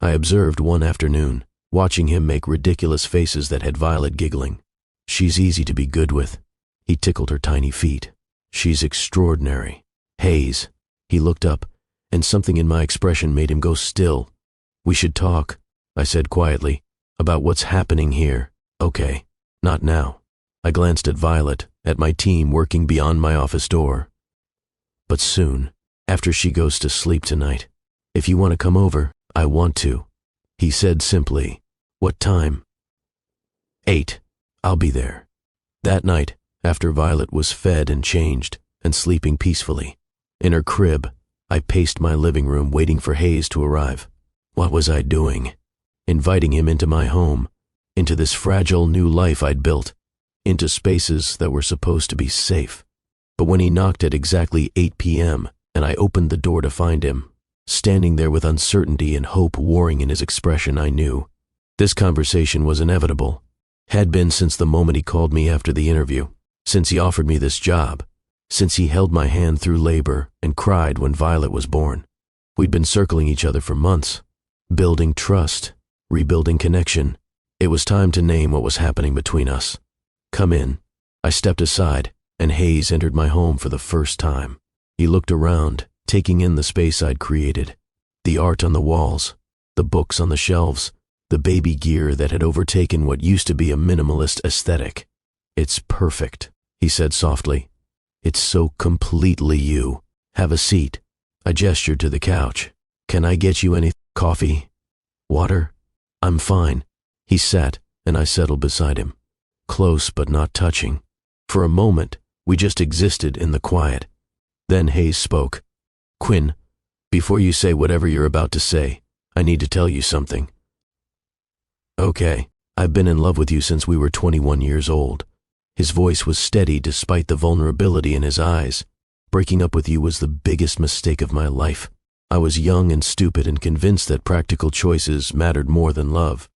I observed one afternoon, watching him make ridiculous faces that had Violet giggling. She's easy to be good with. He tickled her tiny feet. She's extraordinary. Hayes. He looked up, and something in my expression made him go still. We should talk, I said quietly, about what's happening here. Okay, not now. I glanced at Violet, at my team working beyond my office door. But soon, after she goes to sleep tonight. If you want to come over, I want to. He said simply. What time? 8. I'll be there. That night, after Violet was fed and changed, and sleeping peacefully, in her crib, I paced my living room waiting for Hayes to arrive. What was I doing? Inviting him into my home, into this fragile new life I'd built, into spaces that were supposed to be safe. But when he knocked at exactly 8 p.m., and I opened the door to find him, standing there with uncertainty and hope warring in his expression, I knew this conversation was inevitable. Had been since the moment he called me after the interview, since he offered me this job, since he held my hand through labor and cried when Violet was born. We'd been circling each other for months, building trust, rebuilding connection. It was time to name what was happening between us. Come in. I stepped aside, and Hayes entered my home for the first time. He looked around, taking in the space I'd created, the art on the walls, the books on the shelves, the baby gear that had overtaken what used to be a minimalist aesthetic. It's perfect, he said softly. It's so completely you. Have a seat. I gestured to the couch. Can I get you any coffee? Water? I'm fine. He sat, and I settled beside him, close but not touching. For a moment, we just existed in the quiet. Then Hayes spoke. Quinn, before you say whatever you're about to say, I need to tell you something. Okay, I've been in love with you since we were 21 years old. His voice was steady despite the vulnerability in his eyes. Breaking up with you was the biggest mistake of my life. I was young and stupid and convinced that practical choices mattered more than love.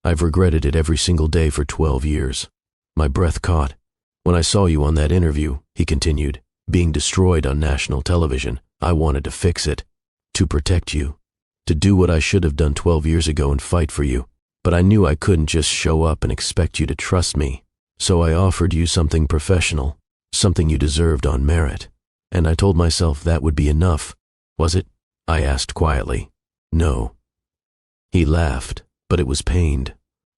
I've regretted it every single day for 12 years. My breath caught. When I saw you on that interview, he continued, being destroyed on national television, I wanted to fix it, to protect you, to do what I should have done 12 years ago and fight for you. But I knew I couldn't just show up and expect you to trust me. So I offered you something professional, something you deserved on merit. And I told myself that would be enough. Was it? I asked quietly. No. He laughed, but it was pained.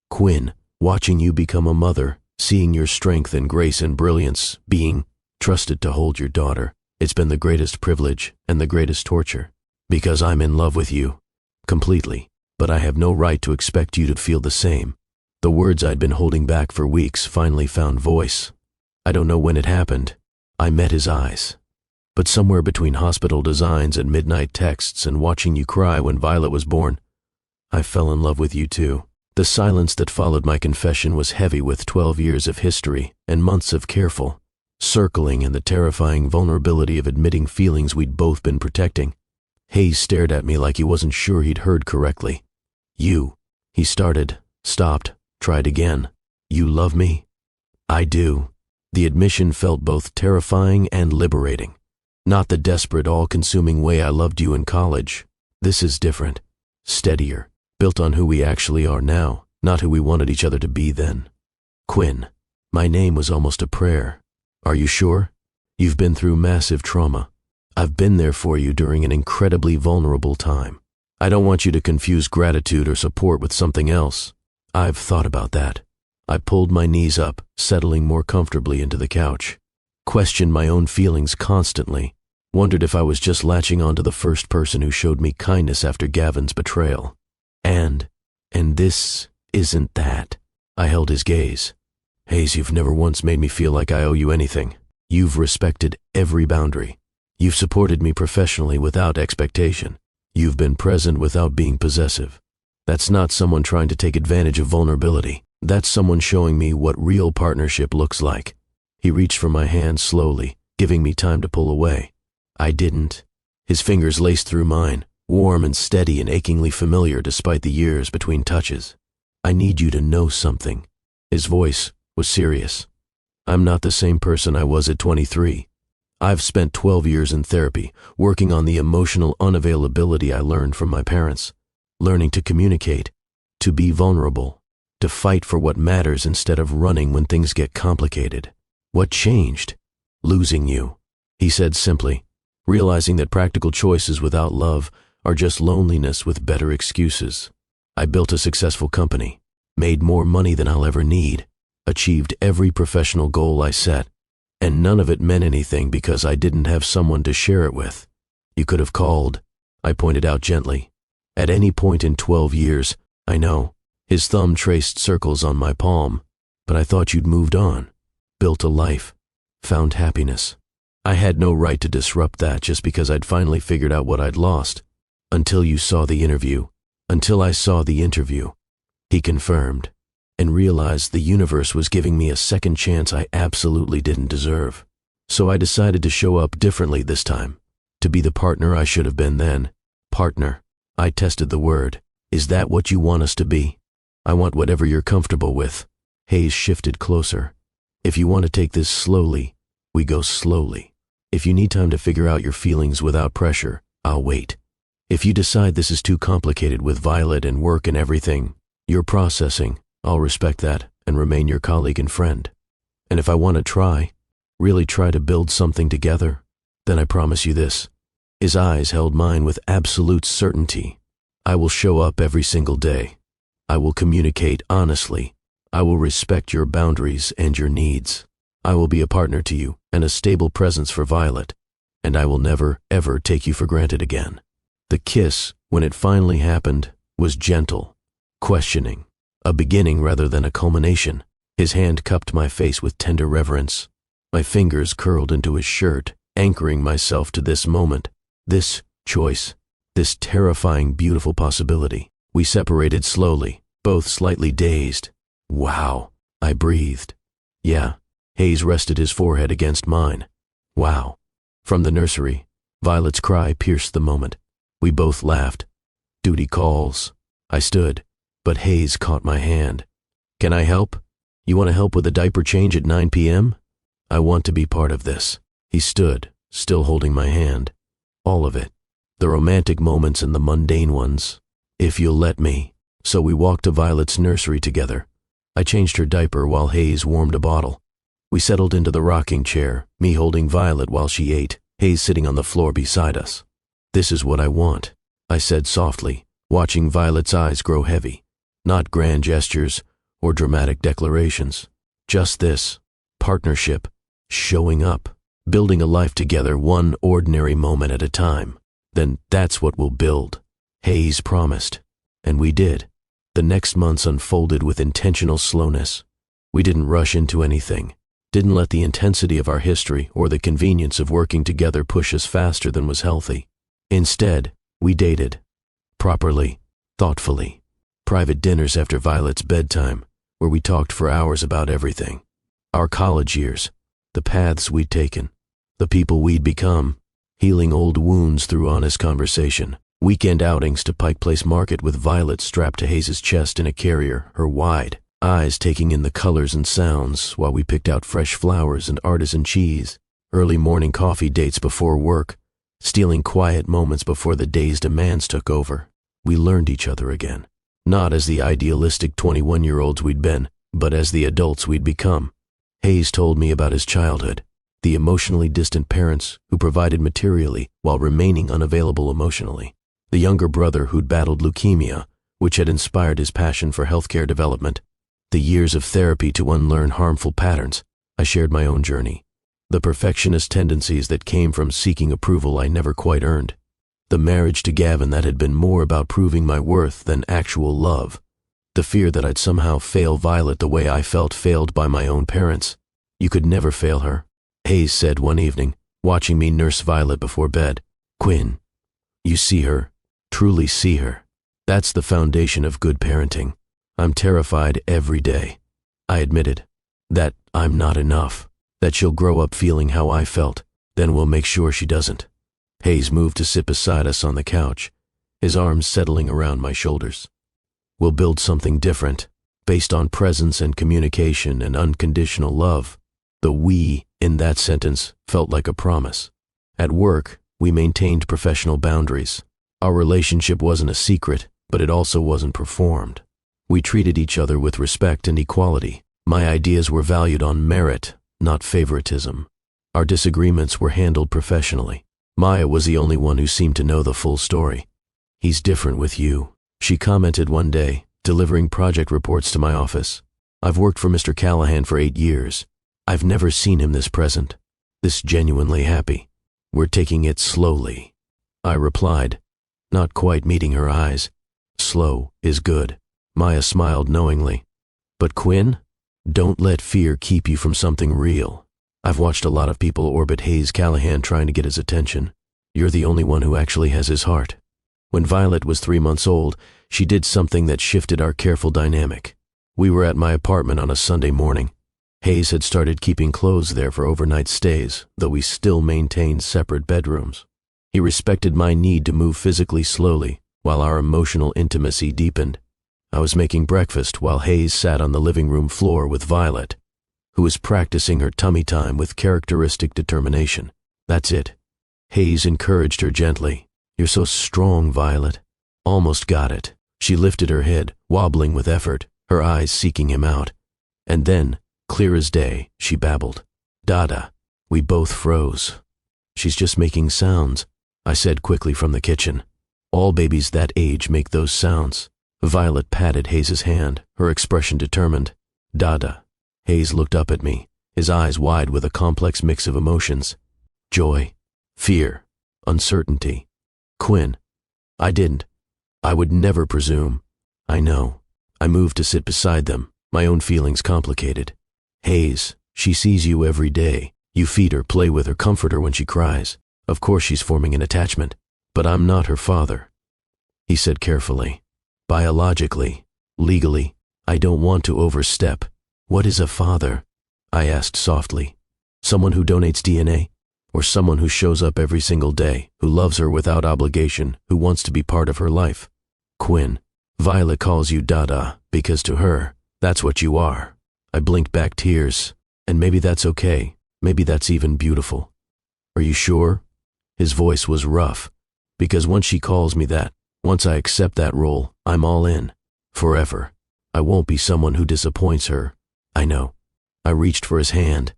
Quinn, watching you become a mother, seeing your strength and grace and brilliance, being trusted to hold your daughter, it's been the greatest privilege and the greatest torture. Because I'm in love with you. Completely. But I have no right to expect you to feel the same. The words I'd been holding back for weeks finally found voice. I don't know when it happened. I met his eyes. But somewhere between hospital designs and midnight texts and watching you cry when Violet was born, I fell in love with you too. The silence that followed my confession was heavy with 12 years of history and months of careful, circling and the terrifying vulnerability of admitting feelings we'd both been protecting. Hayes stared at me like he wasn't sure he'd heard correctly. You, he started, stopped, tried again. You love me? I do. The admission felt both terrifying and liberating. Not the desperate, all-consuming way I loved you in college. This is different, steadier, built on who we actually are now, not who we wanted each other to be then. Quinn, my name was almost a prayer. Are you sure? You've been through massive trauma. I've been there for you during an incredibly vulnerable time. I don't want you to confuse gratitude or support with something else. I've thought about that. I pulled my knees up, settling more comfortably into the couch. Questioned my own feelings constantly. Wondered if I was just latching on to the first person who showed me kindness after Gavin's betrayal. And this isn't that. I held his gaze. Hayes, you've never once made me feel like I owe you anything. You've respected every boundary. You've supported me professionally without expectation. You've been present without being possessive. That's not someone trying to take advantage of vulnerability. That's someone showing me what real partnership looks like. He reached for my hand slowly, giving me time to pull away. I didn't. His fingers laced through mine, warm and steady and achingly familiar despite the years between touches. I need you to know something. His voice was serious. I'm not the same person I was at 23. I've spent 12 years in therapy, working on the emotional unavailability I learned from my parents, learning to communicate, to be vulnerable, to fight for what matters instead of running when things get complicated. What changed? Losing you, he said simply, realizing that practical choices without love are just loneliness with better excuses. I built a successful company, made more money than I'll ever need, achieved every professional goal I set, and none of it meant anything because I didn't have someone to share it with. You could have called, I pointed out gently. At any point in 12 years, I know. His thumb traced circles on my palm, but I thought you'd moved on, built a life, found happiness. I had no right to disrupt that just because I'd finally figured out what I'd lost. Until you saw the interview, until I saw the interview, he confirmed, and realized the universe was giving me a second chance I absolutely didn't deserve. So I decided to show up differently this time, to be the partner I should have been then. Partner, I tested the word. Is that what you want us to be? I want whatever you're comfortable with. Hayes shifted closer. If you want to take this slowly, we go slowly. If you need time to figure out your feelings without pressure, I'll wait. If you decide this is too complicated with Violet and work and everything, you're processing, I'll respect that and remain your colleague and friend. And if I want to try, really try to build something together, then I promise you this. His eyes held mine with absolute certainty. I will show up every single day. I will communicate honestly. I will respect your boundaries and your needs. I will be a partner to you and a stable presence for Violet, and I will never, ever take you for granted again. The kiss, when it finally happened, was gentle, questioning, a beginning rather than a culmination. His hand cupped my face with tender reverence. My fingers curled into his shirt, anchoring myself to this moment, this choice, this terrifying, beautiful possibility. We separated slowly, both slightly dazed. Wow, I breathed. Yeah, Hayes rested his forehead against mine. Wow. From the nursery, Violet's cry pierced the moment. We both laughed. Duty calls. I stood, but Hayes caught my hand. Can I help? You want to help with a diaper change at 9 p.m.? I want to be part of this. He stood, still holding my hand. All of it. The romantic moments and the mundane ones. If you'll let me. So we walked to Violet's nursery together. I changed her diaper while Hayes warmed a bottle. We settled into the rocking chair, me holding Violet while she ate, Hayes sitting on the floor beside us. This is what I want, I said softly, watching Violet's eyes grow heavy. Not grand gestures or dramatic declarations. Just this, partnership, showing up, building a life together one ordinary moment at a time. Then that's what we'll build, Hayes promised. And we did. The next months unfolded with intentional slowness. We didn't rush into anything, didn't let the intensity of our history or the convenience of working together push us faster than was healthy. Instead, we dated. Properly, thoughtfully. Private dinners after Violet's bedtime, where we talked for hours about everything. Our college years, the paths we'd taken, the people we'd become, healing old wounds through honest conversation. Weekend outings to Pike Place Market with Violet strapped to Hayes' chest in a carrier, her wide eyes taking in the colors and sounds while we picked out fresh flowers and artisan cheese. Early morning coffee dates before work, stealing quiet moments before the day's demands took over. We learned each other again, not as the idealistic 21-year-olds we'd been, but as the adults we'd become. Hayes told me about his childhood, the emotionally distant parents who provided materially while remaining unavailable emotionally. The younger brother who'd battled leukemia, which had inspired his passion for healthcare development. The years of therapy to unlearn harmful patterns. I shared my own journey. The perfectionist tendencies that came from seeking approval I never quite earned. The marriage to Gavin that had been more about proving my worth than actual love. The fear that I'd somehow fail Violet the way I felt failed by my own parents. You could never fail her, Hayes said one evening, watching me nurse Violet before bed. Quinn, you see her. Truly see her. That's the foundation of good parenting. I'm terrified every day. I admitted that I'm not enough, that she'll grow up feeling how I felt, then we'll make sure she doesn't. Hayes moved to sit beside us on the couch, his arms settling around my shoulders. We'll build something different, based on presence and communication and unconditional love. The we in that sentence felt like a promise. At work, we maintained professional boundaries. Our relationship wasn't a secret, but it also wasn't performed. We treated each other with respect and equality. My ideas were valued on merit, not favoritism. Our disagreements were handled professionally. Maya was the only one who seemed to know the full story. "He's different with you," she commented one day, delivering project reports to my office. "I've worked for Mr. Callahan for 8 years. I've never seen him this present, this genuinely happy. We're taking it slowly," I replied, not quite meeting her eyes. "Slow is good." Maya smiled knowingly. "But Quinn, don't let fear keep you from something real. I've watched a lot of people orbit Hayes Callahan trying to get his attention. You're the only one who actually has his heart." When Violet was 3 months old, she did something that shifted our careful dynamic. We were at my apartment on a Sunday morning. Hayes had started keeping clothes there for overnight stays, though we still maintained separate bedrooms. He respected my need to move physically slowly, while our emotional intimacy deepened. I was making breakfast while Hayes sat on the living room floor with Violet, who was practicing her tummy time with characteristic determination. "That's it." Hayes encouraged her gently. "You're so strong, Violet." "Almost got it." She lifted her head, wobbling with effort, her eyes seeking him out. And then, clear as day, she babbled. "Dada." We both froze. "She's just making sounds," I said quickly from the kitchen. "All babies that age make those sounds." Violet patted Hayes' hand, her expression determined. "Dada." Hayes looked up at me, his eyes wide with a complex mix of emotions. Joy, fear, uncertainty. "Quinn." I would never presume." "I know." I moved to sit beside them, my own feelings complicated. "Hayes, she sees you every day. You feed her, play with her, comfort her when she cries. Of course she's forming an attachment. But I'm not her father," he said carefully. "Biologically, legally, I don't want to overstep." "What is a father?" I asked softly. "Someone who donates DNA? Or someone who shows up every single day, who loves her without obligation, who wants to be part of her life?" "Quinn, Violet calls you Dada because to her, that's what you are." I blinked back tears. "And maybe that's okay. Maybe that's even beautiful." "Are you sure?" His voice was rough. "Because once she calls me that, once I accept that role, I'm all in. Forever. I won't be someone who disappoints her." "I know." I reached for his hand.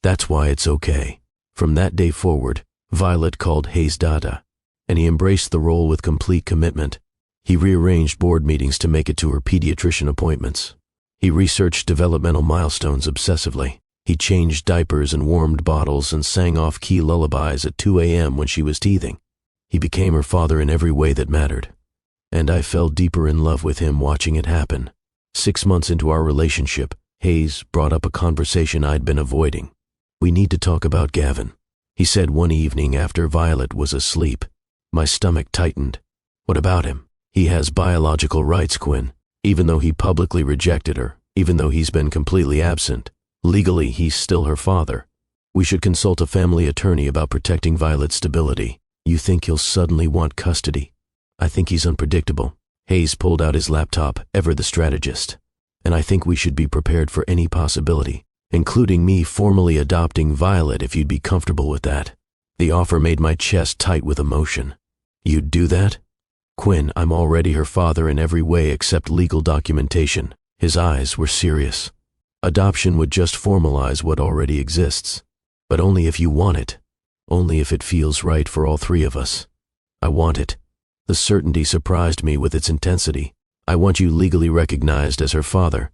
"That's why it's okay." From that day forward, Violet called Hayes Dada, and he embraced the role with complete commitment. He rearranged board meetings to make it to her pediatrician appointments. He researched developmental milestones obsessively. He changed diapers and warmed bottles and sang off-key lullabies at 2 a.m. when she was teething. He became her father in every way that mattered. And I fell deeper in love with him watching it happen. 6 months into our relationship, Hayes brought up a conversation I'd been avoiding. "We need to talk about Gavin," he said one evening after Violet was asleep. My stomach tightened. "What about him?" "He has biological rights, Quinn. Even though he publicly rejected her, even though he's been completely absent, legally he's still her father. We should consult a family attorney about protecting Violet's stability." "You think he'll suddenly want custody?" "I think he's unpredictable." Hayes pulled out his laptop, ever the strategist. "And I think we should be prepared for any possibility, including me formally adopting Violet if you'd be comfortable with that." The offer made my chest tight with emotion. "You'd do that?" "Quinn, I'm already her father in every way except legal documentation." His eyes were serious. "Adoption would just formalize what already exists. But only if you want it. Only if it feels right for all three of us." "I want it." The certainty surprised me with its intensity. "I want you legally recognized as her father.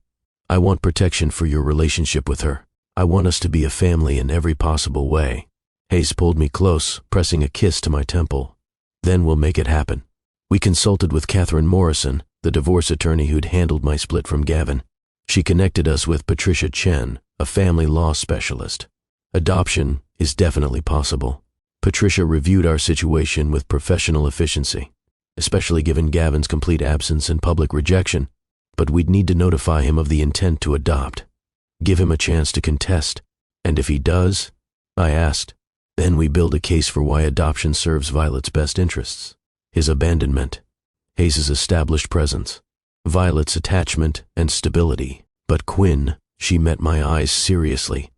I want protection for your relationship with her. I want us to be a family in every possible way." Hayes pulled me close, pressing a kiss to my temple. "Then we'll make it happen." We consulted with Catherine Morrison, the divorce attorney who'd handled my split from Gavin. She connected us with Patricia Chen, a family law specialist. Adoption is definitely possible. Patricia reviewed our situation with professional efficiency, especially given Gavin's complete absence and public rejection. But we'd need to notify him of the intent to adopt, give him a chance to contest, and if he does, I asked, then we build a case for why adoption serves Violet's best interests. His abandonment, Hayes' established presence, Violet's attachment and stability. But Quinn, she met my eyes seriously.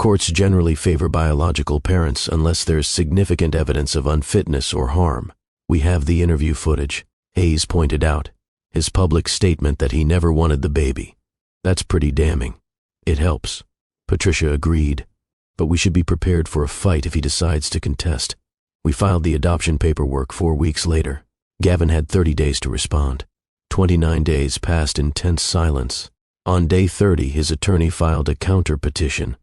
Courts generally favor biological parents unless there's significant evidence of unfitness or harm. We have the interview footage, Hayes pointed out. His public statement that he never wanted the baby. That's pretty damning. It helps. Patricia agreed. But we should be prepared for a fight if he decides to contest. We filed the adoption paperwork 4 weeks later. Gavin had 30 days to respond. 29 days passed in tense silence. On day 30, his attorney filed a counter-petition.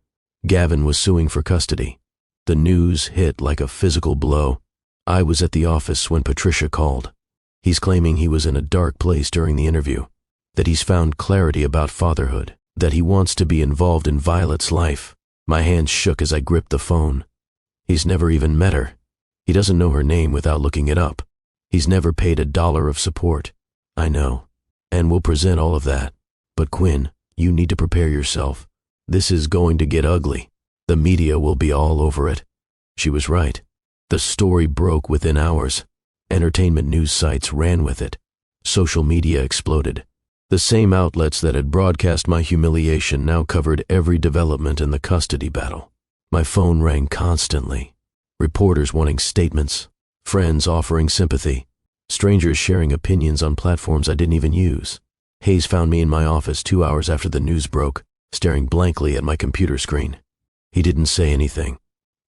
Gavin was suing for custody. The news hit like a physical blow. I was at the office when Patricia called. He's claiming he was in a dark place during the interview, that he's found clarity about fatherhood, that he wants to be involved in Violet's life. My hands shook as I gripped the phone. He's never even met her. He doesn't know her name without looking it up. He's never paid $1 of support. I know, and we'll present all of that. But Quinn, you need to prepare yourself. This is going to get ugly. The media will be all over it. She was right. The story broke within hours. Entertainment news sites ran with it. Social media exploded. The same outlets that had broadcast my humiliation now covered every development in the custody battle. My phone rang constantly. Reporters wanting statements, friends offering sympathy, strangers sharing opinions on platforms I didn't even use. Hayes found me in my office 2 hours after the news broke, staring blankly at my computer screen. He didn't say anything,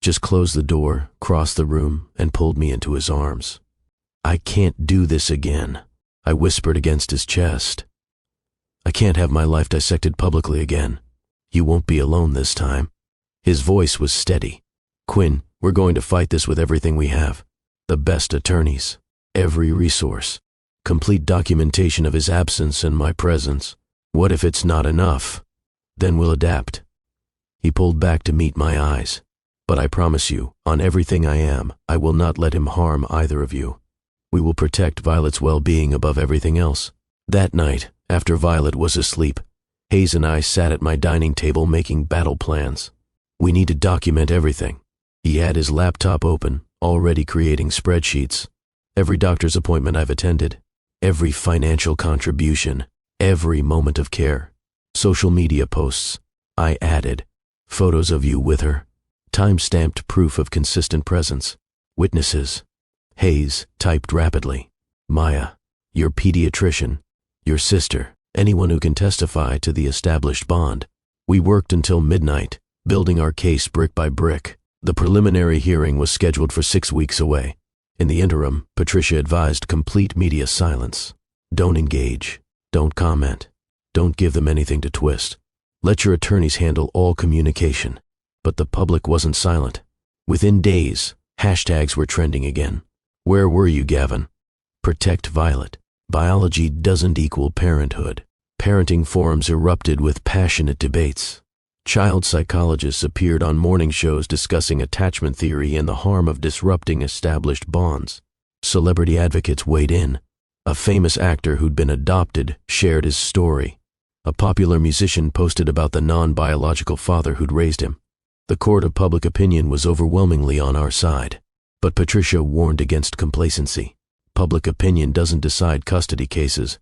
just closed the door, crossed the room, and pulled me into his arms. I can't do this again, I whispered against his chest. I can't have my life dissected publicly again. You won't be alone this time. His voice was steady. Quinn, we're going to fight this with everything we have. The best attorneys, every resource, complete documentation of his absence and my presence. What if it's not enough? Then we'll adapt. He pulled back to meet my eyes. But I promise you, on everything I am, I will not let him harm either of you. We will protect Violet's well-being above everything else. That night, after Violet was asleep, Hayes and I sat at my dining table making battle plans. We need to document everything. He had his laptop open, already creating spreadsheets. Every doctor's appointment I've attended, every financial contribution, every moment of care. Social media posts. I added photos of you with her. Time-stamped proof of consistent presence. Witnesses. Hayes typed rapidly. Maya, your pediatrician, your sister, anyone who can testify to the established bond. We worked until midnight, building our case brick by brick. The preliminary hearing was scheduled for 6 weeks away. In the interim, Patricia advised complete media silence. Don't engage. Don't comment. Don't give them anything to twist. Let your attorneys handle all communication. But the public wasn't silent. Within days, hashtags were trending again. Where were you, Gavin? Protect Violet. Biology doesn't equal parenthood. Parenting forums erupted with passionate debates. Child psychologists appeared on morning shows discussing attachment theory and the harm of disrupting established bonds. Celebrity advocates weighed in. A famous actor who'd been adopted shared his story. A popular musician posted about the non-biological father who'd raised him. The court of public opinion was overwhelmingly on our side. But Patricia warned against complacency. Public opinion doesn't decide custody cases.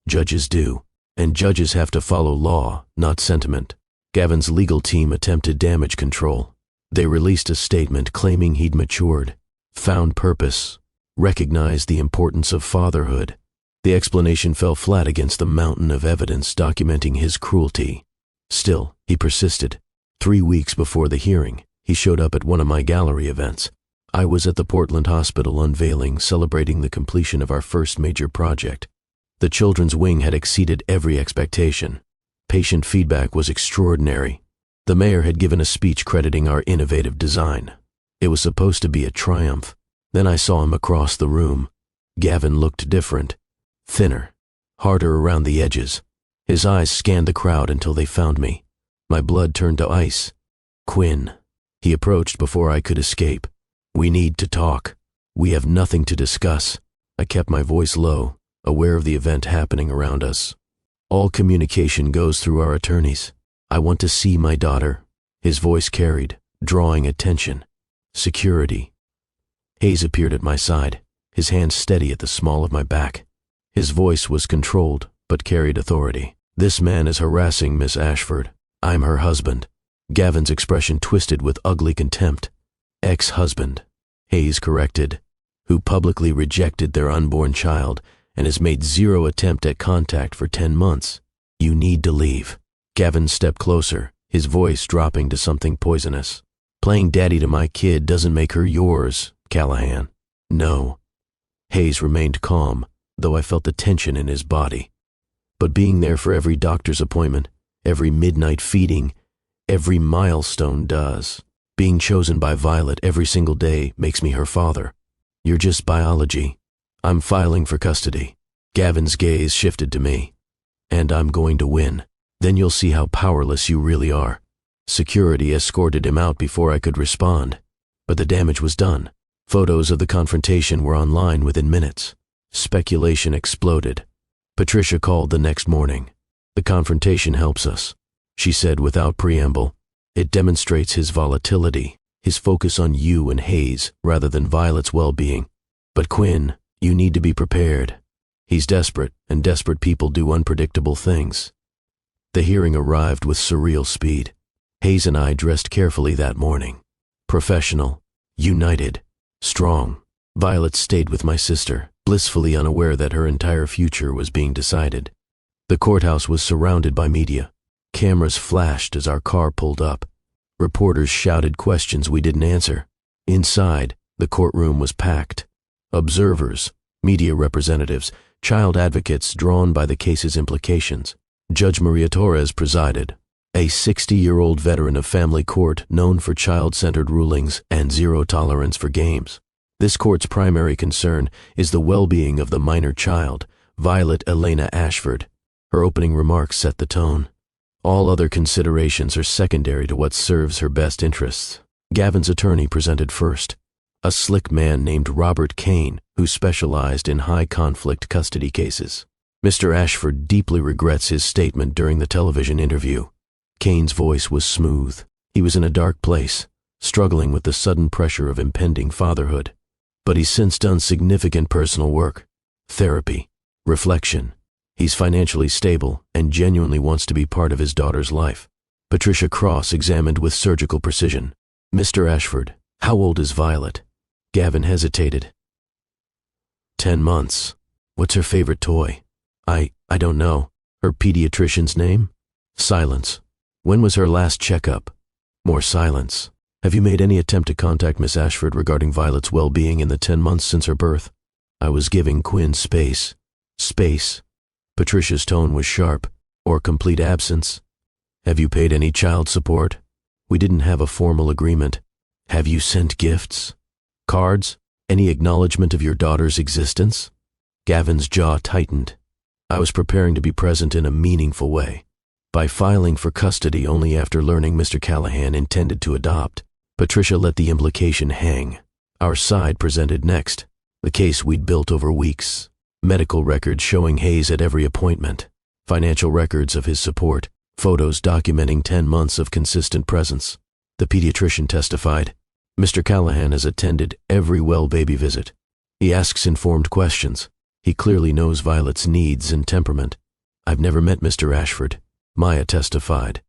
Judges do. And judges have to follow law, not sentiment. Gavin's legal team attempted damage control. They released a statement claiming he'd matured, found purpose, recognized the importance of fatherhood. The explanation fell flat against the mountain of evidence documenting his cruelty. Still, he persisted. 3 weeks before the hearing, he showed up at one of my gallery events. I was at the Portland Hospital unveiling, celebrating the completion of our first major project. The children's wing had exceeded every expectation. Patient feedback was extraordinary. The mayor had given a speech crediting our innovative design. It was supposed to be a triumph. Then I saw him across the room. Gavin looked different, thinner, harder around the edges. His eyes scanned the crowd until they found me. My blood turned to ice. Quinn. He approached before I could escape. We need to talk. We have nothing to discuss. I kept my voice low, aware of the event happening around us. All communication goes through our attorneys. I want to see my daughter. His voice carried, drawing attention. Security. Hayes appeared at my side, his hand steady at the small of my back. His voice was controlled, but carried authority. This man is harassing Miss Ashford. I'm her husband. Gavin's expression twisted with ugly contempt. Ex-husband, Hayes corrected, who publicly rejected their unborn child and has made zero attempt at contact for 10 months. You need to leave. Gavin stepped closer, his voice dropping to something poisonous. Playing daddy to my kid doesn't make her yours, Callahan. No. Hayes remained calm, though I felt the tension in his body. But being there for every doctor's appointment, every midnight feeding, every milestone does. Being chosen by Violet every single day makes me her father. You're just biology. I'm filing for custody. Gavin's gaze shifted to me. And I'm going to win. Then you'll see how powerless you really are. Security escorted him out before I could respond. But the damage was done. Photos of the confrontation were online within minutes. Speculation exploded. Patricia called the next morning. The confrontation helps us, she said without preamble. It demonstrates his volatility, his focus on you and Hayes rather than Violet's well-being. But Quinn, you need to be prepared. He's desperate, and desperate people do unpredictable things. The hearing arrived with surreal speed. Hayes and I dressed carefully that morning. Professional, united, strong. Violet stayed with my sister, blissfully unaware that her entire future was being decided. The courthouse was surrounded by media. Cameras flashed as our car pulled up. Reporters shouted questions we didn't answer. Inside, the courtroom was packed. Observers, media representatives, child advocates drawn by the case's implications. Judge Maria Torres presided, a 60-year-old veteran of family court known for child-centered rulings and zero tolerance for games. This court's primary concern is the well-being of the minor child, Violet Elena Ashford. Her opening remarks set the tone. All other considerations are secondary to what serves her best interests. Gavin's attorney presented first, a slick man named Robert Kane, who specialized in high-conflict custody cases. Mr. Ashford deeply regrets his statement during the television interview. Kane's voice was smooth. He was in a dark place, struggling with the sudden pressure of impending fatherhood. But he's since done significant personal work, therapy, reflection. He's financially stable and genuinely wants to be part of his daughter's life. Patricia cross-examined with surgical precision. Mr. Ashford, how old is Violet? Gavin hesitated. 10 months. What's her favorite toy? I don't know. Her pediatrician's name? Silence. When was her last checkup? More silence. Have you made any attempt to contact Miss Ashford regarding Violet's well-being in the 10 months since her birth? I was giving Quinn space. Space. Patricia's tone was sharp. Or complete absence. Have you paid any child support? We didn't have a formal agreement. Have you sent gifts? Cards? Any acknowledgement of your daughter's existence? Gavin's jaw tightened. I was preparing to be present in a meaningful way. By filing for custody only after learning Mr. Callahan intended to adopt, Patricia let the implication hang. Our side presented next, the case we'd built over weeks. Medical records showing Hayes at every appointment, financial records of his support, photos documenting 10 months of consistent presence. The pediatrician testified, Mr. Callahan has attended every well baby visit. He asks informed questions. He clearly knows Violet's needs and temperament. I've never met Mr. Ashford. Maya testified.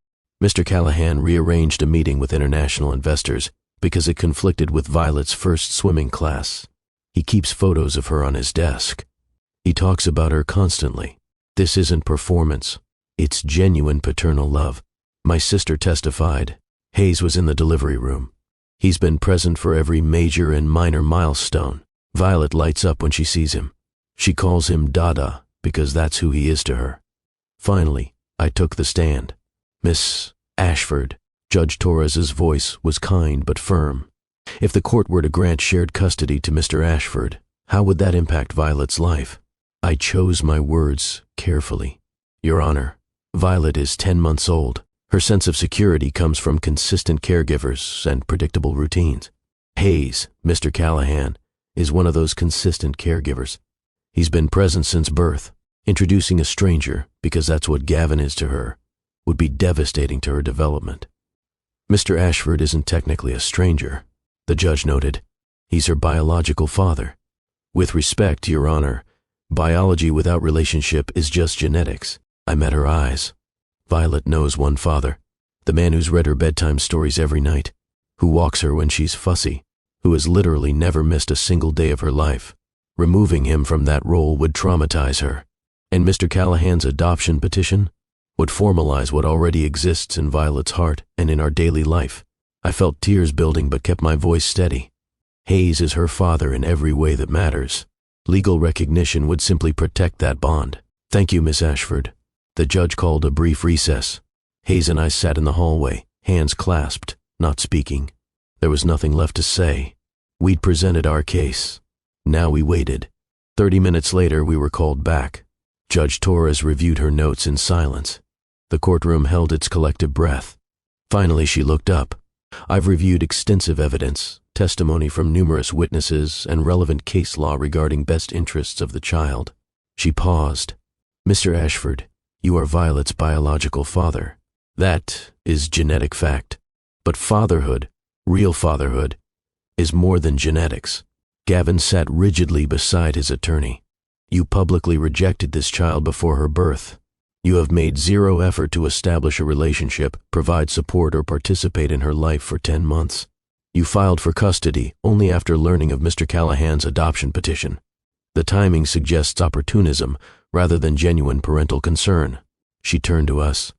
Mr. Callahan rearranged a meeting with international investors because it conflicted with Violet's first swimming class. He keeps photos of her on his desk. He talks about her constantly. This isn't performance. It's genuine paternal love. My sister testified. Hayes was in the delivery room. He's been present for every major and minor milestone. Violet lights up when she sees him. She calls him Dada because that's who he is to her. Finally, I took the stand. Miss Ashford, Judge Torres's voice was kind but firm. If the court were to grant shared custody to Mr. Ashford, how would that impact Violet's life? I chose my words carefully. Your Honor, Violet is 10 months old. Her sense of security comes from consistent caregivers and predictable routines. Hayes, Mr. Callahan, is one of those consistent caregivers. He's been present since birth. Introducing a stranger, because that's what Gavin is to her, would be devastating to her development. Mr. Ashford isn't technically a stranger, the judge noted. He's her biological father. With respect, Your Honor, biology without relationship is just genetics. I met her eyes. Violet knows one father. The man who's read her bedtime stories every night, who walks her when she's fussy, who has literally never missed a single day of her life. Removing him from that role would traumatize her. And Mr. Callahan's adoption petition would formalize what already exists in Violet's heart and in our daily life. I felt tears building but kept my voice steady. Hayes is her father in every way that matters. Legal recognition would simply protect that bond. Thank you, Miss Ashford. The judge called a brief recess. Hayes and I sat in the hallway, hands clasped, not speaking. There was nothing left to say. We'd presented our case. Now we waited. 30 minutes later, we were called back. Judge Torres reviewed her notes in silence. The courtroom held its collective breath. Finally, she looked up. I've reviewed extensive evidence, testimony from numerous witnesses, and relevant case law regarding best interests of the child. She paused. Mr. Ashford, you are Violet's biological father. That is genetic fact. But fatherhood, real fatherhood, is more than genetics. Gavin sat rigidly beside his attorney. You publicly rejected this child before her birth. You have made zero effort to establish a relationship, provide support, or participate in her life for 10 months. You filed for custody only after learning of Mr. Callahan's adoption petition. The timing suggests opportunism rather than genuine parental concern. She turned to us.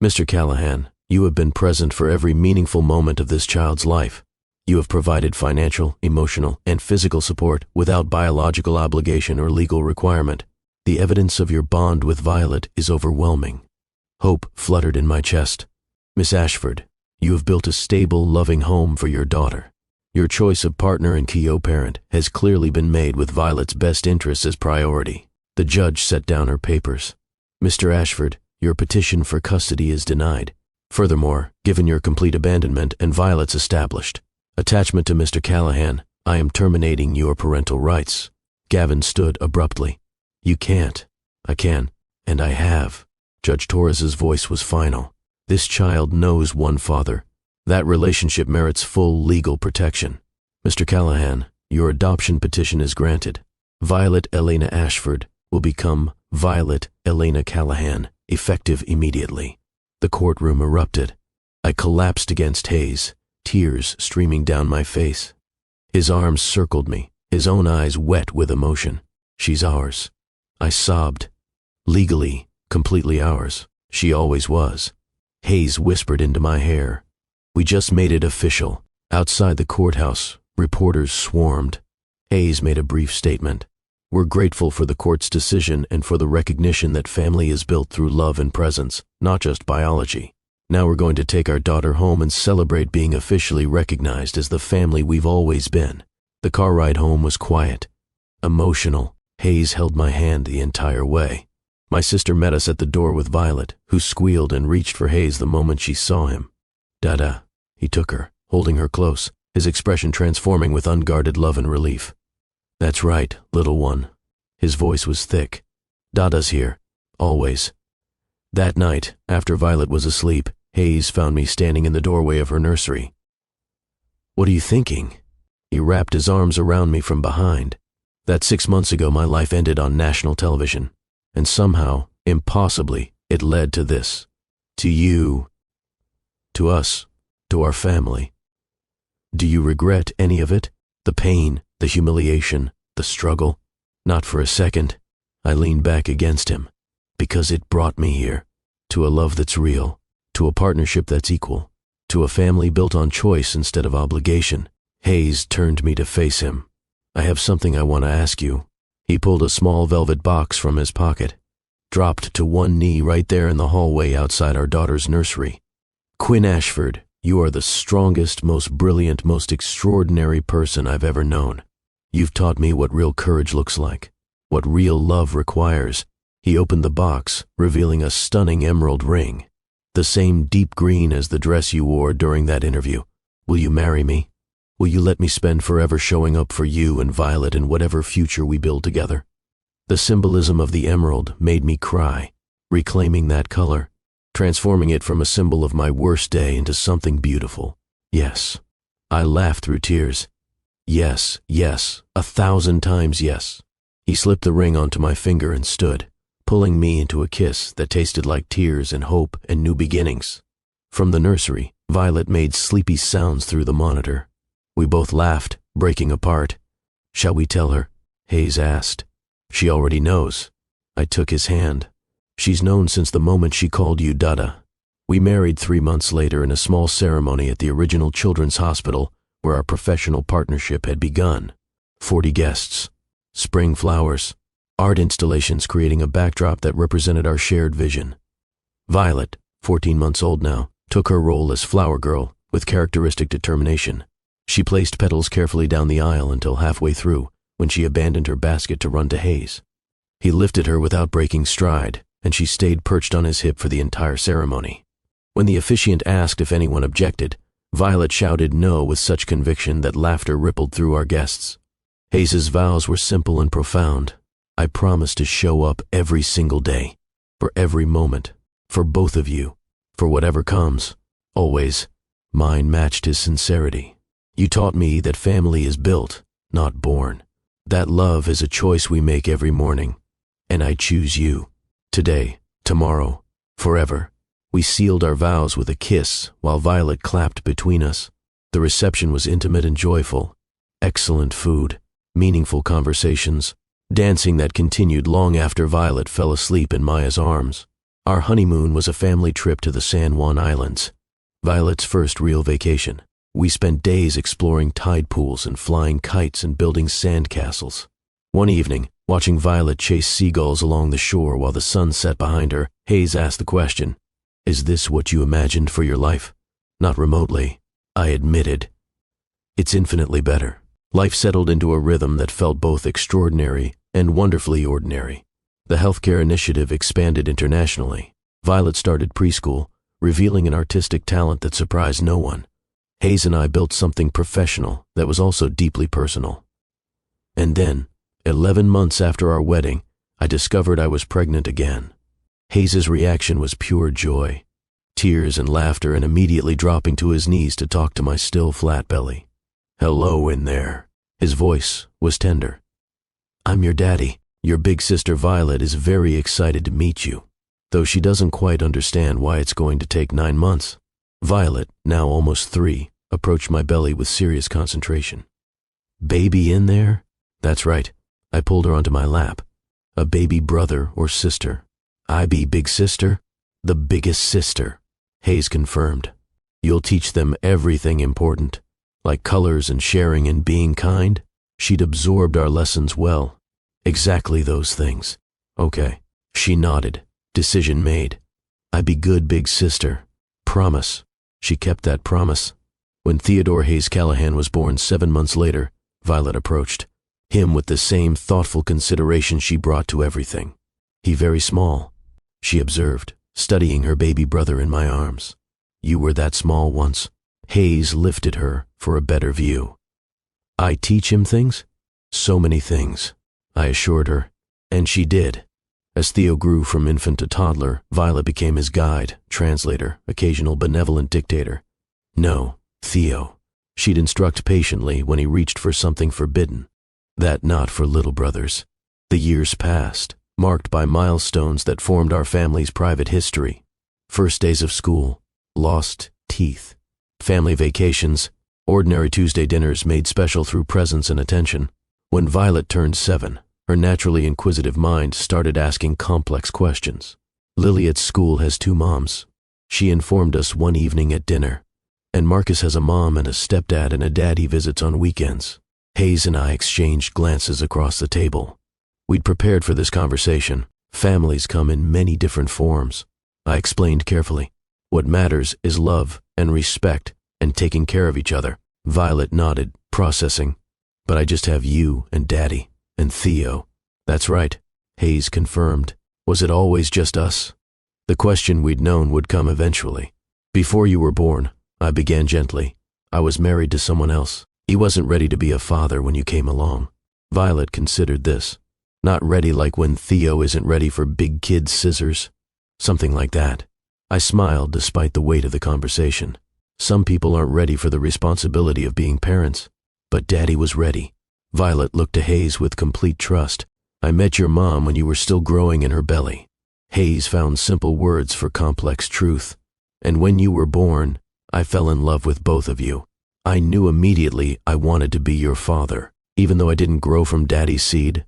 Mr. Callahan, you have been present for every meaningful moment of this child's life. You have provided financial, emotional, and physical support without biological obligation or legal requirement. The evidence of your bond with Violet is overwhelming. Hope fluttered in my chest. Miss Ashford, you have built a stable, loving home for your daughter. Your choice of partner and co-parent has clearly been made with Violet's best interests as priority. The judge set down her papers. Mr. Ashford, your petition for custody is denied. Furthermore, given your complete abandonment and Violet's established attachment to Mr. Callahan, I am terminating your parental rights. Gavin stood abruptly. You can't. I can, and I have. Judge Torres's voice was final. This child knows one father. That relationship merits full legal protection. Mr. Callahan, your adoption petition is granted. Violet Elena Ashford will become Violet Elena Callahan, effective immediately. The courtroom erupted. I collapsed against Hayes, tears streaming down my face. His arms circled me, his own eyes wet with emotion. She's ours. I sobbed. Legally, completely ours. She always was. Hayes whispered into my hair. We just made it official. Outside the courthouse, reporters swarmed. Hayes made a brief statement. We're grateful for the court's decision and for the recognition that family is built through love and presence, not just biology. Now we're going to take our daughter home and celebrate being officially recognized as the family we've always been. The car ride home was quiet, emotional. Hayes held my hand the entire way. My sister met us at the door with Violet, who squealed and reached for Hayes the moment she saw him. Dada. He took her, holding her close, his expression transforming with unguarded love and relief. That's right, little one. His voice was thick. Dada's here, always. That night, after Violet was asleep, Hayes found me standing in the doorway of her nursery. What are you thinking? He wrapped his arms around me from behind. That 6 months ago my life ended on national television, and somehow, impossibly, it led to this. To you. To us. To our family. Do you regret any of it? The pain, the humiliation, the struggle? Not for a second. I leaned back against him. Because it brought me here. To a love that's real. To a partnership that's equal. To a family built on choice instead of obligation. Hayes turned me to face him. I have something I want to ask you. He pulled a small velvet box from his pocket. Dropped to one knee right there in the hallway outside our daughter's nursery. Quinn Ashford, you are the strongest, most brilliant, most extraordinary person I've ever known. You've taught me what real courage looks like. What real love requires. He opened the box, revealing a stunning emerald ring. The same deep green as the dress you wore during that interview. Will you marry me? Will you let me spend forever showing up for you and Violet in whatever future we build together? The symbolism of the emerald made me cry, reclaiming that color, transforming it from a symbol of my worst day into something beautiful. Yes. I laughed through tears. Yes, yes, 1,000 times yes. He slipped the ring onto my finger and stood, pulling me into a kiss that tasted like tears and hope and new beginnings. From the nursery, Violet made sleepy sounds through the monitor. We both laughed, breaking apart. "Shall we tell her?" Hayes asked. "She already knows." I took his hand. "She's known since the moment she called you Dada." We married 3 months later in a small ceremony at the original children's hospital where our professional partnership had begun. 40 guests, spring flowers, art installations creating a backdrop that represented our shared vision. Violet, 14 months old now, took her role as flower girl with characteristic determination. She placed petals carefully down the aisle until halfway through, when she abandoned her basket to run to Hayes. He lifted her without breaking stride, and she stayed perched on his hip for the entire ceremony. When the officiant asked if anyone objected, Violet shouted no with such conviction that laughter rippled through our guests. Hayes's vows were simple and profound. I promised to show up every single day, for every moment, for both of you, for whatever comes, always. Mine matched his sincerity. You taught me that family is built, not born. That love is a choice we make every morning. And I choose you. Today, tomorrow, forever. We sealed our vows with a kiss while Violet clapped between us. The reception was intimate and joyful. Excellent food, meaningful conversations, dancing that continued long after Violet fell asleep in Maya's arms. Our honeymoon was a family trip to the San Juan Islands, Violet's first real vacation. We spent days exploring tide pools and flying kites and building sand castles. One evening, watching Violet chase seagulls along the shore while the sun set behind her, Hayes asked the question, "Is this what you imagined for your life?" Not remotely, I admitted. It's infinitely better. Life settled into a rhythm that felt both extraordinary and wonderfully ordinary. The healthcare initiative expanded internationally. Violet started preschool, revealing an artistic talent that surprised no one. Hayes and I built something professional that was also deeply personal. And then, 11 months after our wedding, I discovered I was pregnant again. Hayes's reaction was pure joy, tears and laughter, and immediately dropping to his knees to talk to my still flat belly. "Hello in there." His voice was tender. "I'm your daddy. Your big sister Violet is very excited to meet you, though she doesn't quite understand why it's going to take 9 months. Violet, now almost 3, approached my belly with serious concentration. "Baby in there?" "That's right." I pulled her onto my lap. "A baby brother or sister?" "I be big sister?" "The biggest sister," Hayes confirmed. "You'll teach them everything important, like colors and sharing and being kind?" She'd absorbed our lessons well. "Exactly those things." "Okay." She nodded. Decision made. "I be good big sister. Promise." She kept that promise. When Theodore Hayes Callahan was born 7 months later, Violet approached him with the same thoughtful consideration she brought to everything. "He very small," she observed, studying her baby brother in my arms. "You were that small once." Hayes lifted her for a better view. "I teach him things?" "So many things," I assured her, and she did. As Theo grew from infant to toddler, Violet became his guide, translator, occasional benevolent dictator. "No, Theo." She'd instruct patiently when he reached for something forbidden. That not for little brothers. The years passed, marked by milestones that formed our family's private history. First days of school, lost teeth, family vacations, ordinary Tuesday dinners made special through presence and attention. When Violet turned 7, her naturally inquisitive mind started asking complex questions. "Lily at school has 2 moms," she informed us one evening at dinner. "And Marcus has a mom and a stepdad and a dad he visits on weekends." Hayes and I exchanged glances across the table. We'd prepared for this conversation. Families come in many different forms. I explained carefully. What matters is love and respect and taking care of each other. Violet nodded, processing. "But I just have you and Daddy and Theo." "That's right," Hayes confirmed. "Was it always just us?" The question we'd known would come eventually. "Before you were born," I began gently, "I was married to someone else. He wasn't ready to be a father when you came along." Violet considered this. "Not ready like when Theo isn't ready for big kid scissors?" "Something like that." I smiled despite the weight of the conversation. Some people aren't ready for the responsibility of being parents. But Daddy was ready. Violet looked to Hayes with complete trust. "I met your mom when you were still growing in her belly." Hayes found simple words for complex truth. And when you were born, I fell in love with both of you. I knew immediately I wanted to be your father, even though I didn't grow from daddy's seed.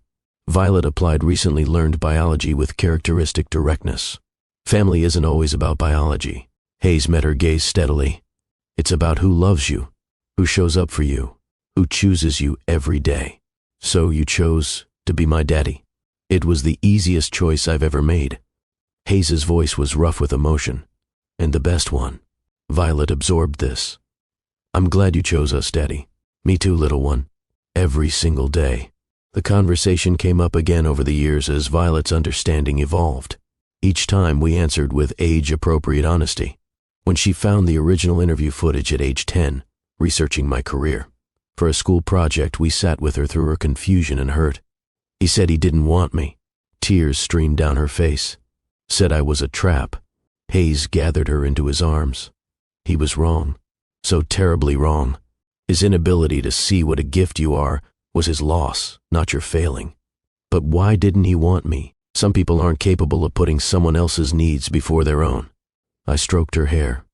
Violet applied recently learned biology with characteristic directness. Family isn't always about biology. Hayes met her gaze steadily. It's about who loves you, who shows up for you, who chooses you every day. So you chose to be my daddy. It was the easiest choice I've ever made. Hayes's voice was rough with emotion, and the best one. Violet absorbed this. I'm glad you chose us, Daddy. Me too, little one. Every single day. The conversation came up again over the years as Violet's understanding evolved. Each time we answered with age-appropriate honesty. When she found the original interview footage at age 10, researching my career. For a school project, we sat with her through her confusion and hurt. He said he didn't want me. Tears streamed down her face. Said I was a trap. Hayes gathered her into his arms. He was wrong. So terribly wrong. His inability to see what a gift you are was his loss, not your failing. But why didn't he want me? Some people aren't capable of putting someone else's needs before their own. I stroked her hair.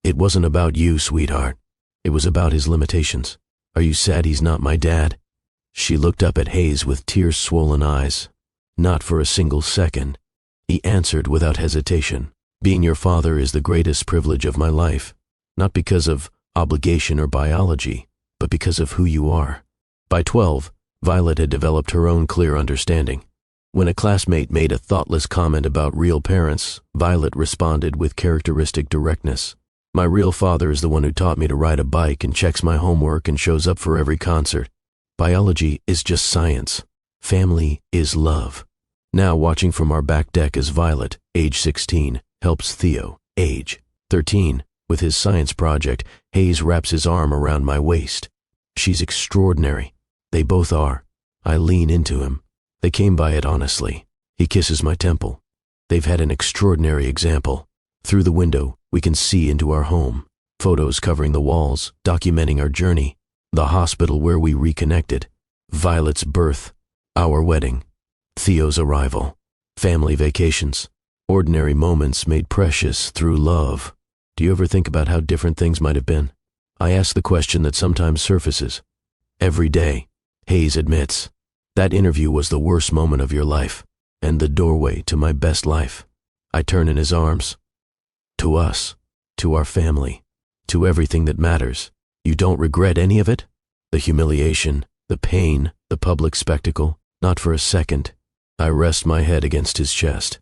It wasn't about you, sweetheart. It was about his limitations. Are you sad he's not my dad? She looked up at Hayes with tear-swollen eyes. Not for a single second. He answered without hesitation. Being your father is the greatest privilege of my life. Not because of obligation or biology, but because of who you are. By 12, Violet had developed her own clear understanding. When a classmate made a thoughtless comment about real parents, Violet responded with characteristic directness. My real father is the one who taught me to ride a bike and checks my homework and shows up for every concert. Biology is just science. Family is love. Now watching from our back deck is Violet, age 16, helps Theo, age 13. With his science project, Hayes wraps his arm around my waist. She's extraordinary. They both are. I lean into him. They came by it honestly. He kisses my temple. They've had an extraordinary example. Through the window, we can see into our home. Photos covering the walls, documenting our journey. The hospital where we reconnected. Violet's birth. Our wedding. Theo's arrival. Family vacations. Ordinary moments made precious through love. Do you ever think about how different things might have been? I ask the question that sometimes surfaces. Every day, Hayes admits, that interview was the worst moment of your life, and the doorway to my best life. I turn in his arms. To us, to our family, to everything that matters. You don't regret any of it? The humiliation, the pain, the public spectacle, not for a second. I rest my head against his chest,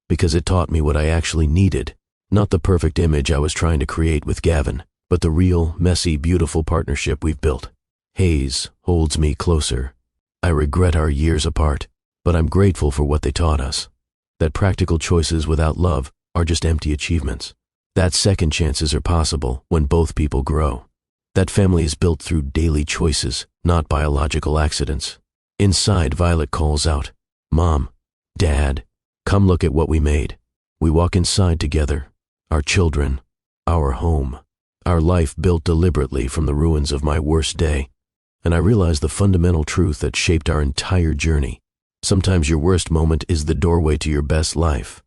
because it taught me what I actually needed. Not the perfect image I was trying to create with Gavin, but the real, messy, beautiful partnership we've built. Hayes holds me closer. I regret our years apart, but I'm grateful for what they taught us. That practical choices without love are just empty achievements. That second chances are possible when both people grow. That family is built through daily choices, not biological accidents. Inside, Violet calls out, Mom, Dad, come look at what we made. We walk inside together. Our children, our home, our life built deliberately from the ruins of my worst day. And I realize the fundamental truth that shaped our entire journey. Sometimes your worst moment is the doorway to your best life.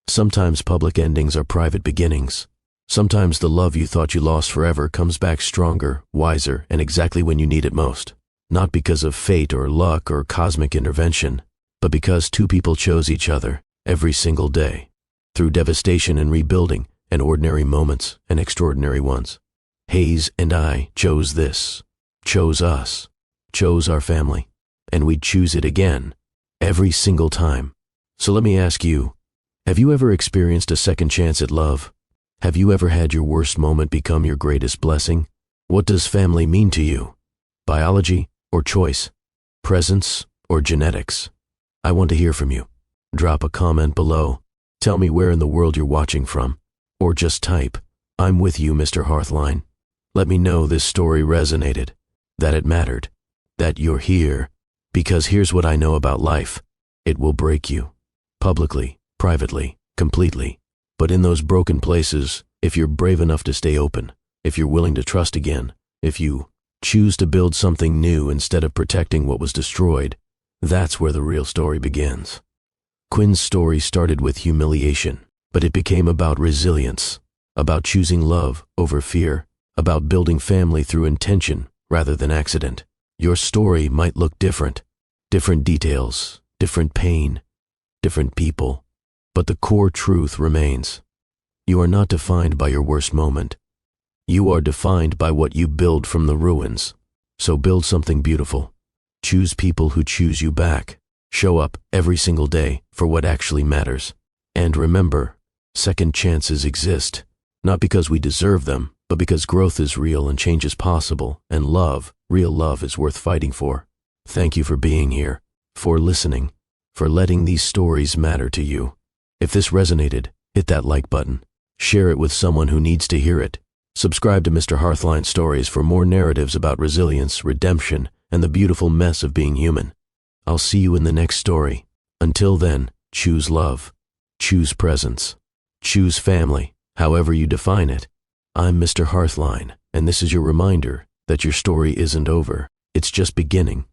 Sometimes public endings are private beginnings. Sometimes the love you thought you lost forever comes back stronger, wiser, and exactly when you need it most. Not because of fate or luck or cosmic intervention, but because two people chose each other every single day. Through devastation and rebuilding, and ordinary moments and extraordinary ones. Hayes and I chose this, chose us, chose our family, and we'd choose it again, every single time. So let me ask you, have you ever experienced a second chance at love? Have you ever had your worst moment become your greatest blessing? What does family mean to you? Biology or choice? Presence or genetics? I want to hear from you. Drop a comment below. Tell me where in the world you're watching from. Or just type, I'm with you, Mr. Hearthline. Let me know this story resonated, that it mattered, that you're here, because here's what I know about life. It will break you. Publicly, privately, completely. But in those broken places, if you're brave enough to stay open, if you're willing to trust again, if you choose to build something new instead of protecting what was destroyed, that's where the real story begins. Quinn's story started with humiliation, but it became about resilience. about choosing love over fear, about building family through intention rather than accident. Your story might look different, different details, different pain, different people, but the core truth remains. You are not defined by your worst moment. You are defined by what you build from the ruins. So build something beautiful. Choose people who choose you back. Show up every single day for what actually matters. And remember, second chances exist, not because we deserve them, but because growth is real and change is possible, and love, real love, is worth fighting for. Thank you for being here, for listening, for letting these stories matter to you. If this resonated, hit that like button. Share it with someone who needs to hear it. Subscribe to Mr. Hearthline Stories for more narratives about resilience, redemption, and the beautiful mess of being human. I'll see you in the next story. Until then, choose love, choose presence, choose family, however you define it. I'm Mr. Hearthline, and this is your reminder that your story isn't over. It's just beginning.